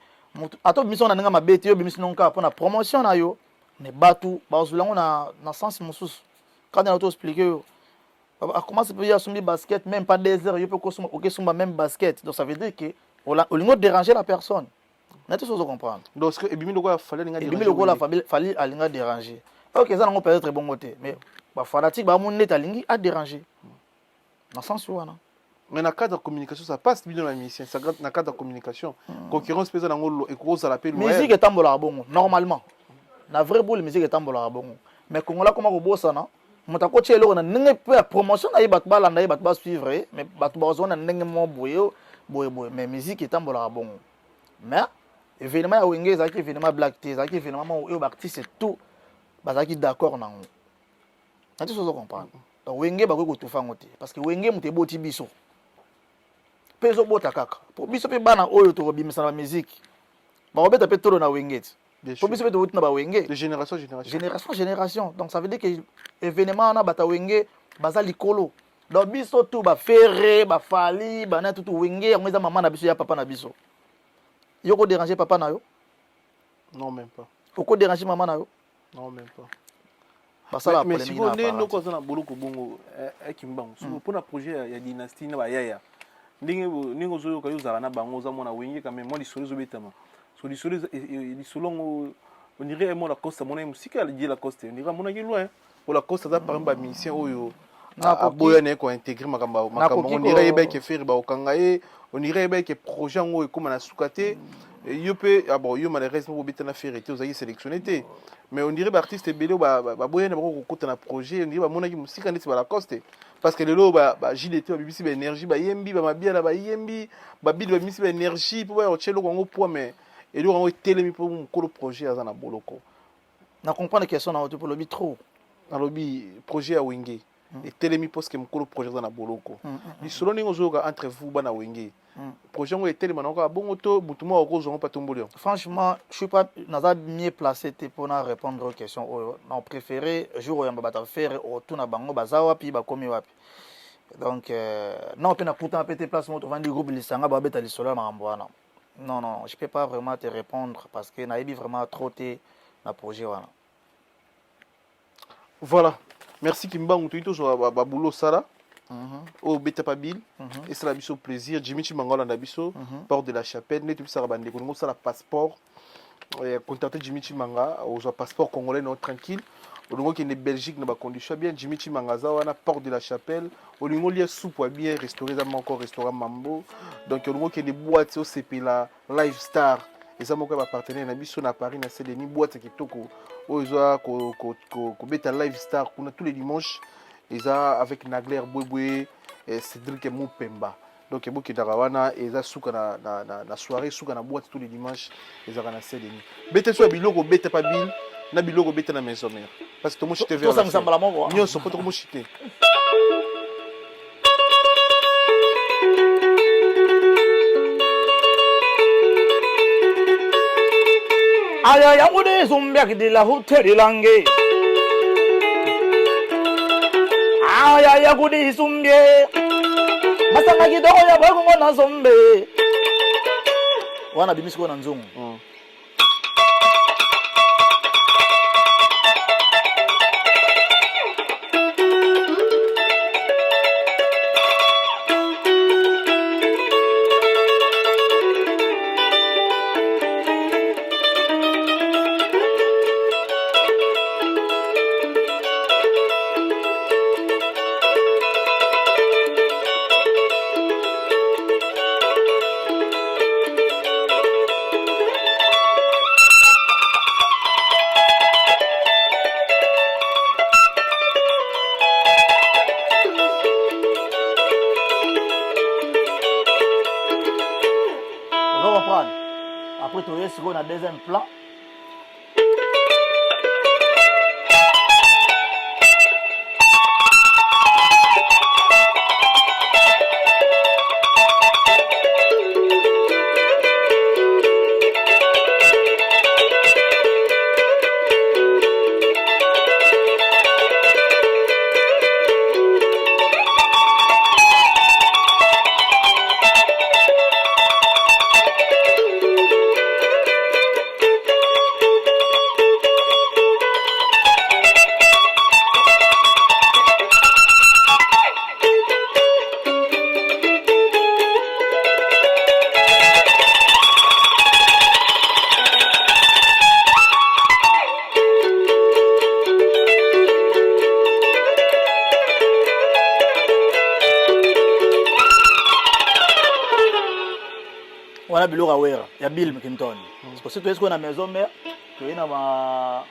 attends, mission n'a pas bête, mission n'a pas la promotion na yo, mais batou, bazula on a sens moussous. Quand on a tout expliqué, comment c'est peut y assumir basket, même pas 2 heures, il peut consommer, ok, sur même basket. Donc ça veut dire que on a déranger la personne. N'est-ce pas comprendre? Donc ce que Ebimi Logo fallait fallait déranger. OK, ça n'a pas être bon côté, mais ba fanatique ba mon net alingi a déranger. Dans sens où ana. Mais dans le cadre de communication ça passe bien dans la mission, ça dans le cadre de communication. Concurrence pesa na ngolo et cause à l'appel. Musique est tambola bon normalement. Na vrai boule musique est tambola bon. Mais Congola comment ko bossa na mutako chelo na ninge promotion na ibat bala na ibat ba suivre mais bat ba zone na ninge mo boyo mais musique est tambola bon. Mais événement ya wenge zaki événement black tea zaki événement o artiste tout bazaki d'accord na ngo. Nanti sozo comprendre. Donc wenge ba ko tufa ngote parce que wenge muté boti biso. Peso bota kaka. Pour biso pe bana oyo to bimisa na musique. Ba obeta pe tolo na wenge. Pour biso pe to na ba wenge. De génération. Génération. Donc ça veut dire que événement na bata wenge bazali kolo. Donc biso tout ba ferré, ba fali, ba na tout wenge ngeza maman na biso ya papa na biso. Yo ko déranger papa na yo? Non, même pas. Oko déranger maman na yo? Non, même pas. Mais si vous avez un peu de boulot pour un projet de dynastie, vous avez un on dirait mon Lacoste mon musique elle dit Lacoste on dirait mon qui loin pour Lacoste ça par exemple mission oyo a boya ne ko intégrer makamba on dirait ba ke faire ba okangaye on dirait ba ke projet ngo comme na sukate yo pe bon yo malheureusement obita na faire été ozayi sélectionné té mais on dirait ba artiste belé ba boya na ko kota na projet on dirait ba mona ki musique ndeti ba Lacoste parce que lelo ba JDT ba bibisi ba énergie ba yembi ba mabia na ba yembi ba bid ba bibisi ba énergie pour ba otchelo ko ngo poids mais et donc on est télé pour le projet à na boloko na comprendre question na pour le trop na lobby projet à Wenge et télé parce que le projet à na boloko ni solo ningo zoka entre vous bana Wenge projet on est télé manoko bon auto butuma ko zo pas tombolio franchement je suis pas naza mieux placé pour na répondre aux questions non préféré jour yamba bata faire au tuna bango bazawa puis ba komi wapi donc non pe na pourtant pété place moto vandi groupe lisanga ba beta lisolo mambo wana. Non, je ne peux pas vraiment te répondre parce que je vraiment trop dans le projet. Voilà. Merci Kimbangu. Tu es toujours à Babulo Sara. Au Beta Pabil. Et c'est la plaisir. Jimmy Chimangola Nabiso. Port de la Chapelle. Net tout ça rabande. Nous ça la passeport. Contacter Jimmy Chimanga. Au passeport congolais non tranquille. Au niveau qui est Belgique n'a pas condition bien. Jimmy Chimanga Zawana Port de la Chapelle. Au niveau lié soupe bien restauré encore restaurant Mambo. Donc au niveau qui est des boîtes au CP la Live Star. Et ça mon partenaire Nabiso na Paris na c'est des boîtes qui toko. Au Zoa ko beta Live Star qu'on a tous les dimanches. Et ça avec Nagler Bouéboué et Cédric Moupemba. Donc il y a beaucoup d'arawana et ça souka na soirée souka na boîte tous les dimanches et ça na c'est des nuits. Beta soit biloko beta pas bil na biloko beta na maison mère parce que moi je te vers ça me semble la mort nyo so poto mo chité aya ya ude zumbyak de la hotel langue aya ya gudi zumbye masanga kidogo ya bagongo na zombe wana bimisiko na nzungu après tu es sur un deuxième plan. Wana biloko awera ya Bill McKinton. Parce que tu es sur la maison mère, tu es dans ma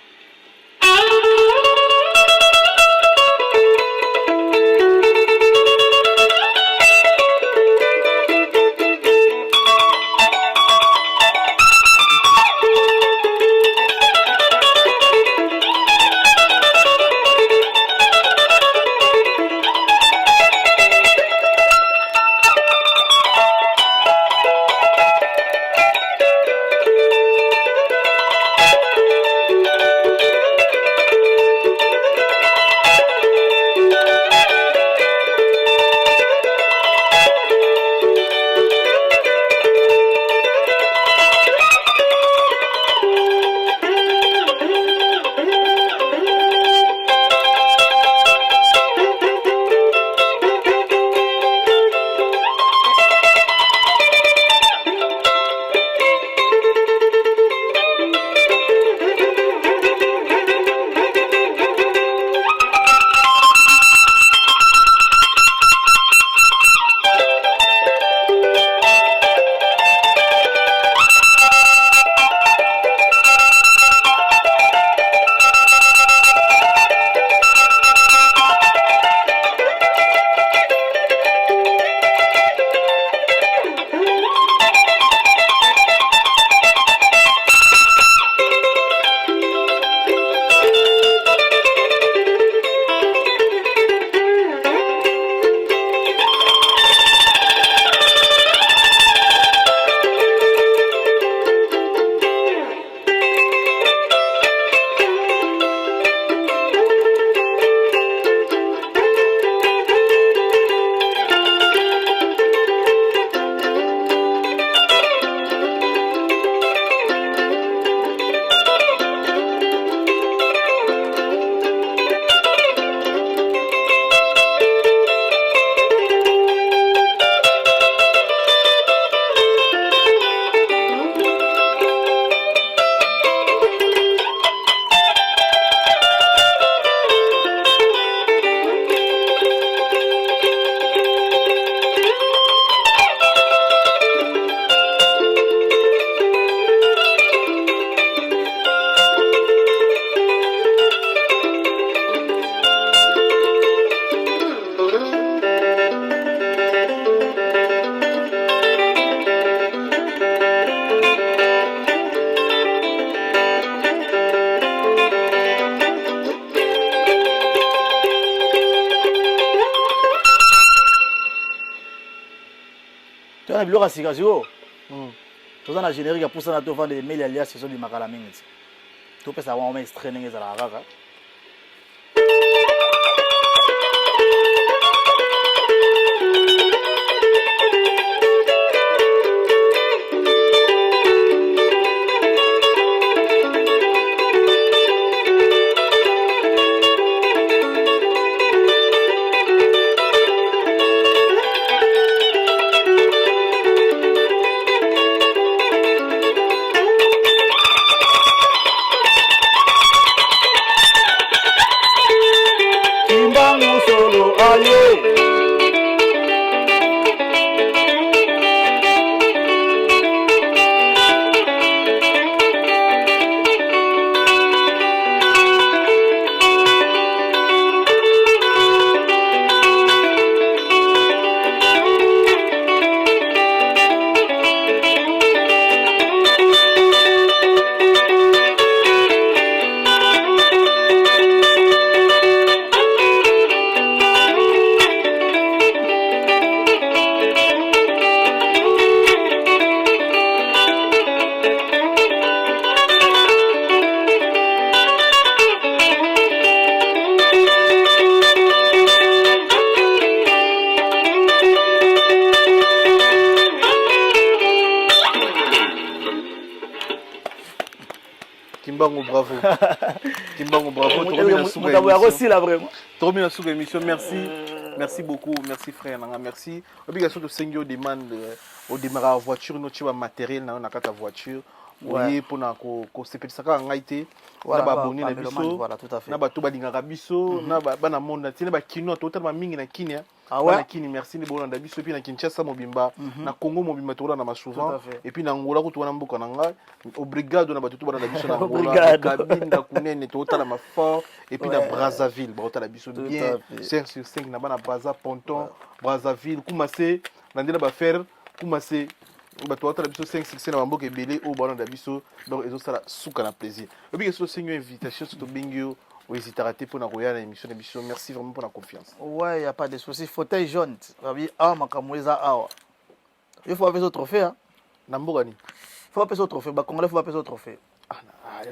Quand on a sika siko. Toza na générique pour ça na to vendre mail alias saison du makala mingi. To pesa wa mais training za la kaka. Kimbango, bravo. Kimbango, bravo. Trop bien sur l'émission. Merci. Merci beaucoup. Merci frère. Merci. Obligation de Sengyo demande au démarrage la voiture, notre matériel dans la voiture. Oui, pour na ko sepeli saka ngaite. Na ba abonné na biso. Na ba to ba lingaka biso. Na ba na monde na ba kino to tellement mingi na Kenya. Ah ouais. Na Kini merci ni bolanda biso puis na Kinshasa mobimba. Na Congo mobimba to na souvent. Et puis na Angola ko to na mboka na nga. Obrigado na ba to bolanda biso na Angola. Kabinda kunene to tala ma fort. Et puis na Brazzaville ba to la biso bien. 5 sur 5 na ba na Brazza Ponton, Brazzaville, Kumase, na ndela ba faire Kumase. Bato watala biso 5-6 na bamboka ebele oyo balanda biso donc ezosala suka na plaisir obi keso sengo invitation surtout bingio oyezitaka te mpona koya na émission na biso merci vraiment pour la confiance. Ouais, y a pas de souci. Fauteuil jaune babi awa makambo eza awa il faut apesa trophée hein na mboka ni faut apesa trophée ba congolais faut apesa trophée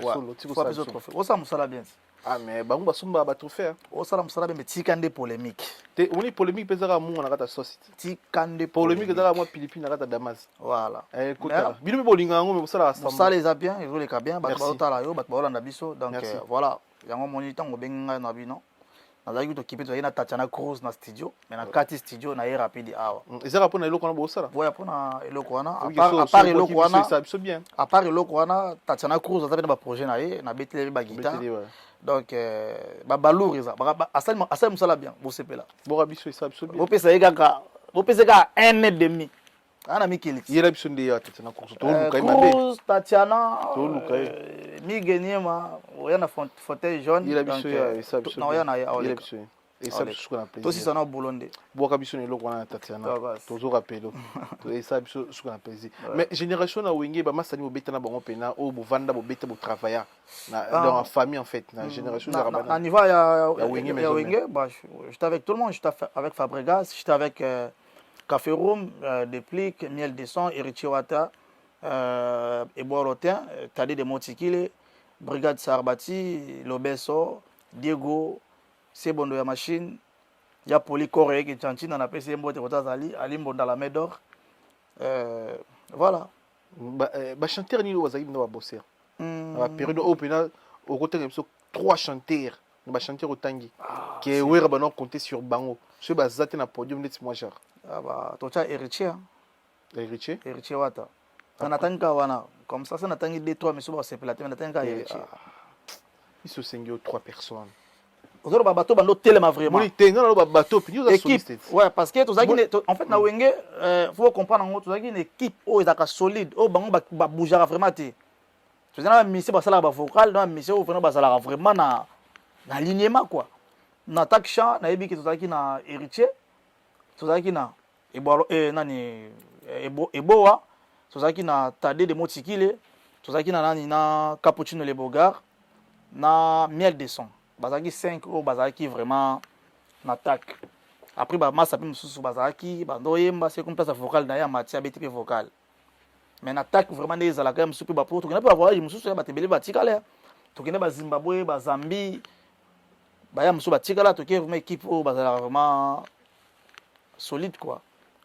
solo faut apesa trophée osa musala bien ah mais bango basomba ba trophée osala musala bien mais tikande polémique te oni polémique pezaka munga na kata société tikande polémique ezaka mwa pilipili na kata damas voilà kota bino me bolinga yango me bosala assemblée musala eza bien ezoleka bien bato bazotala yo bato baolanda biso donc voilà yango moni ntango obengi ngai na bino nazalaki tokipe tozalaki na Tatiana Cruz na studio mais na kati studio na ye rapide awa ezaka mpona eloko wana bosala voya mpona eloko wana apart eloko wana apart eloko wana Tatiana Cruz aza mpe na baprojet na ye na betele bagitare donc babalour eza asali mosala bien bosepela boka biso esa biso bien bopesa ye kaka bopesa kaka 1,5 ana mikili yela biso nde ya Tatiana Cruz toluka ye Cruz Tatiana toluka ye migeniema oya na fauteuil jaune yela biso ya esa biso na oya na ya yela biso esa biso suka na plaisir tosisa na bulonde boka biso na eloko wana na Tatiana tozo rappelo esa biso suka na plaisir mais génération na wenge ba masani bobeta na bango pena o bovanda bobeta bo travailler dans la famille en fait na génération na rabana na niveau ya wenge bah j'étais avec tout le monde, j'étais avec Fabregas, j'étais avec Café Room, Déplique, Miel de Son, Héritier Wata, Eboirotin, Tadé de Montikile, Brigade Sarbati, Lobeso, Diego, Sebondo ya Machine, ya Poli Corée qui chanti dans la PC Mbote Rotazali, Alimbo dans la Médor. Voilà. Ba chanteur ni wazali na bosser. La période open au côté de 3 chanteurs. Ba chanteur otangi qui est wera ba non compter sur bango. Ce ba zate na podium net moi genre. Ah bah tocha héritier. Héritier Wata. Anatanga wana comme ça natangi 2-3 mais soba sepela te natangi héritier. Ils se sengio 3 personnes. Ozoro babato bando telema vraiment. Moni tenga na babato puis nous équipe. Ouais parce que tozaki en fait na wenge faut comprendre ngo tozaki une équipe o ezaka solide o bango ba bougera vraiment te. Tozana mission basala ba vocal na mission vraiment basala vraiment na alignement quoi. Na attaque chant na yebi ki tozaki na héritier. Tozaki na eboalo nani eboa. Tozaki na Tadé de Motikile. Tozaki na nani na Cappuccino Le Bogard na Miel de Son. Bazaki 5 au bazaki vraiment en attaque. après bamasa mpe mosusu bazalaki bando oyemba c'est comme place vocal na ye amati abeti mpe vocal mais nattaque vraiment nde ezalaka ya mosusu mpe bapo tokende mpe bavoyage mosusu ya bato ebele batikala tokende bazimbabwe bazambi baya mosusu batikala toke vraiment équipe oyo bazalaka vraiment solide quoi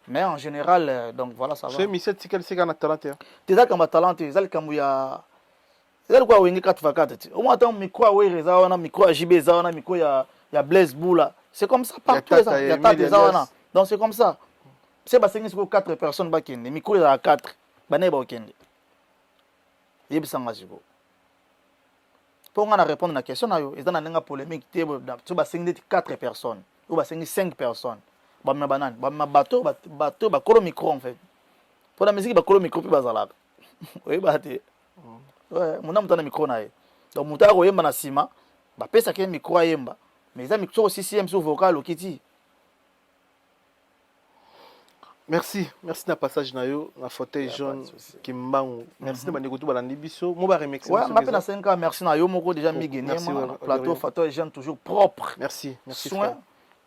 mais en général donc voilà ça va c'est Michel tikali sika na talent ya teza kamba talent eza likambo ya eza kwa wenge 4x4 ti au moins tant micro ya were eza wana micro ya JB eza wana micro ya Blaise Boula c'est comme ça partout ça ya tata eza wana donc c'est comme ça c'est basengi siko 4 personnes bakende micro ya 4 banaye bakende yebisanga siko pour nga na répondre na question na yo eza na ndenge polémique te so basengi 4 personnes ou basengi 5 personnes bamna banane bamna bateau bakolo micro en fait pour la musique bakolo micro puis bazalaka oui bate ouais mona mutana micro na ye donc mutaka koyemba na sima bapesa ke micro ayemba mais eza micro aussi CM sur vocal okiti. Merci na passage na yo na fauteuil jaune Kimbangu. Merci na bandeko to balandi biso mo ba remercier. Ouais, m'a fait na 5 ans merci na yo moko déjà migene plateau fauteuil jaune toujours propre. Merci soin.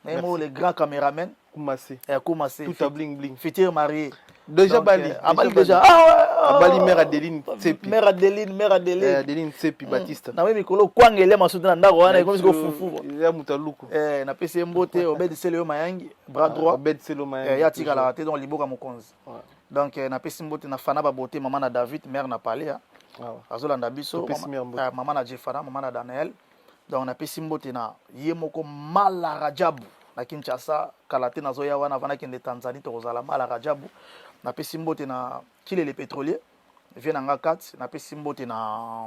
Nemo les grands caméramens Koumassé. Koumassé. Tout à bling bling. Futur marié. Déjà Bali. Abali déjà. Ah ouais. Bali mère Adeline Tsepi. Mère Adeline. Adeline Tsepi Baptiste. Na we mikolo kwangele masutu na ndako wana ikomi ko fufu. Ya mutaluku. Na pesi mbote Obed Seleo Mayangi bras droit. Obed Seleo Mayangi. Ya tika la raté donc liboka mokonzi. Donc na pesi mbote na fana ba beauté maman na David mère na Palea. Azolanda biso maman na Jefara maman na Daniel. Donc na pesi mbote na yemoko Mala Rajabu. Na Kinshasa kalate nazo ya wana vana kende Tanzanie tokozala Mala Rajabu. Na pesi mbote na Kile les pétroliers vient nga 4 na pesi mbote na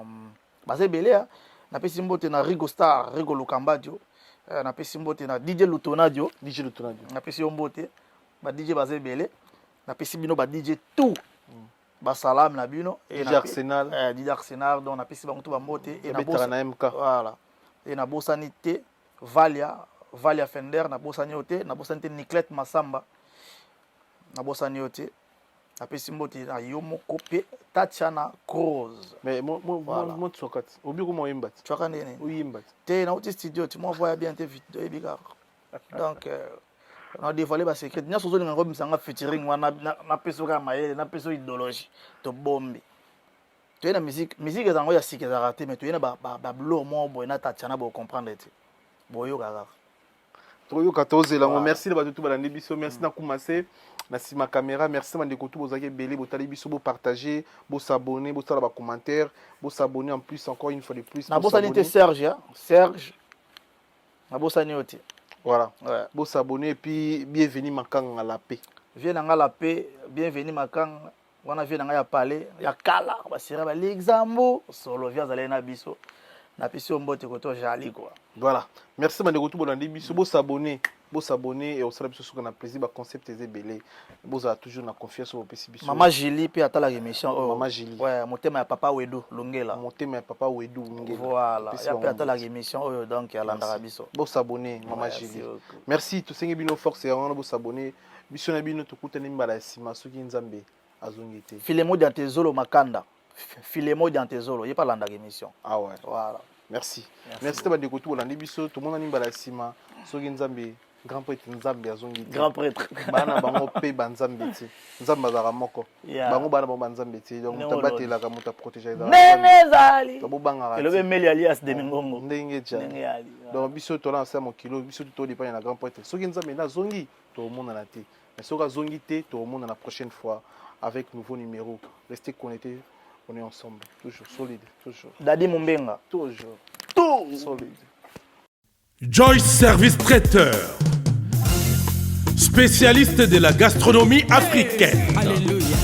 bazebelea na pesi mbote na Rigo Star Rigo Lukambadio na pesi mbote na DJ Lutonadio na pesi mbote ba DJ bazebele na pesi bino ba DJ tout ba salam na bino et DJ Arsenal DJ Arsenal donc na pesi bango tout ba mbote et na bossa na MK voilà et na bosanité Valia Fender na bosanité na bosanité Niclette Masamba na bosanité na pesi mbote na yomo kopé Tatiana Cruz mais moi tsokat obi ko mo yimba tsoka nene oyimba te na autre studio tu m'envoie bien tes vidéos et bigard donc on a dévoilé ba secret nya sozo linga ngomsanga featuring wana na peso ka mayele na peso idéologie to bombi tu na musique ezango ya sike za raté mais tu na ba blow mo boy na Tatiana bo comprendre te boyo gaga Troyo 14 lango merci les batutu balandi biso merci na Koumassé na sima caméra merci bandeko tout bozaki belé botali biso bo partager bo s'abonner bo sala ba commentaire bo s'abonner en plus encore une fois de plus na bo sanité Serge na bo sanité voilà bo s'abonner et puis bienvenue Makanga la paix viens la paix bienvenue Makanga wana viens ya parler ya kala ba sira ba l'exambo solo via zalé na biso na pesi mbote koto jali quoi. Voilà. Merci bandeko tout bolandi biso bo s'abonner et on sera biso sur na plaisir ba concept ezé belé. Boza toujours na confiance au pesi biso. Maman Julie pe atala émission Maman Julie. Ouais, motema ya papa Wedu Longela. Motema ya papa Wedu Longela. Voilà. Ya pe atala émission donc alanda biso. Bo s'abonner Maman Julie. Merci tout sengi bino force et on bo s'abonner. Biso na bino to kutani mbala sima soki nzambe azongité. Filemo dans tes zolo makanda. Filemo dans tes zolo, y'a pas l'anda émission. Ah ouais. Voilà. Merci de bandeko tout bolandi biso tout le monde nimba la sima soki nzambe grand prêtre nzambe azongi grand prêtre bana bango pe banzambe ti nzambe azara moko bango bana bango banzambe ti donc tabatela ka muta protéger za nene zali to bobanga le meli alias de mingongo ndenge ja donc biso to na sa mo kilo biso to dépend na grand prêtre soki nzambe na zongi to mona na te mais soki azongi te to mona la prochaine fois avec nouveau numéro restez connectés. On est ensemble, toujours solide, toujours. Dadi Mumbenga. Toujours. Tout solide. Joyce Service Traiteur. Spécialiste de la gastronomie africaine. Alléluia.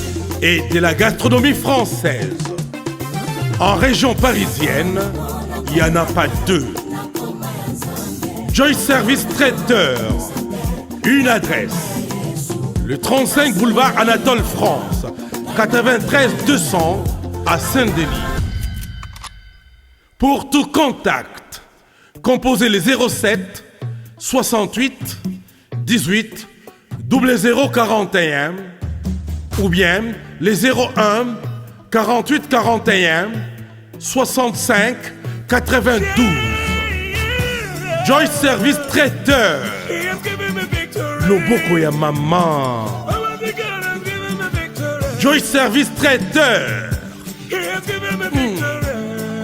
Et de la gastronomie française. En région parisienne, il n'y en a pas deux. Joyce Service Traiteur. Une adresse. Le 35 boulevard Anatole France. 93 200 à Saint-Denis. Pour tout contact, composez les 07 68 18 0041 ou bien les 01 48 41 65 92. Joyce Service Traiteur. loboko ya maman. Joy Service Traiteur.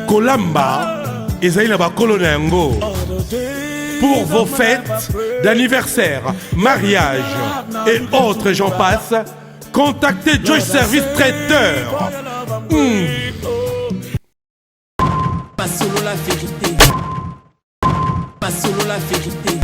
Kolamba ezali na bakolo na yango. Pour vos fêtes d'anniversaire, mariage et autres j'en passe, contactez Joy Service Traiteur. Pas solo la vérité. Pas solo la vérité.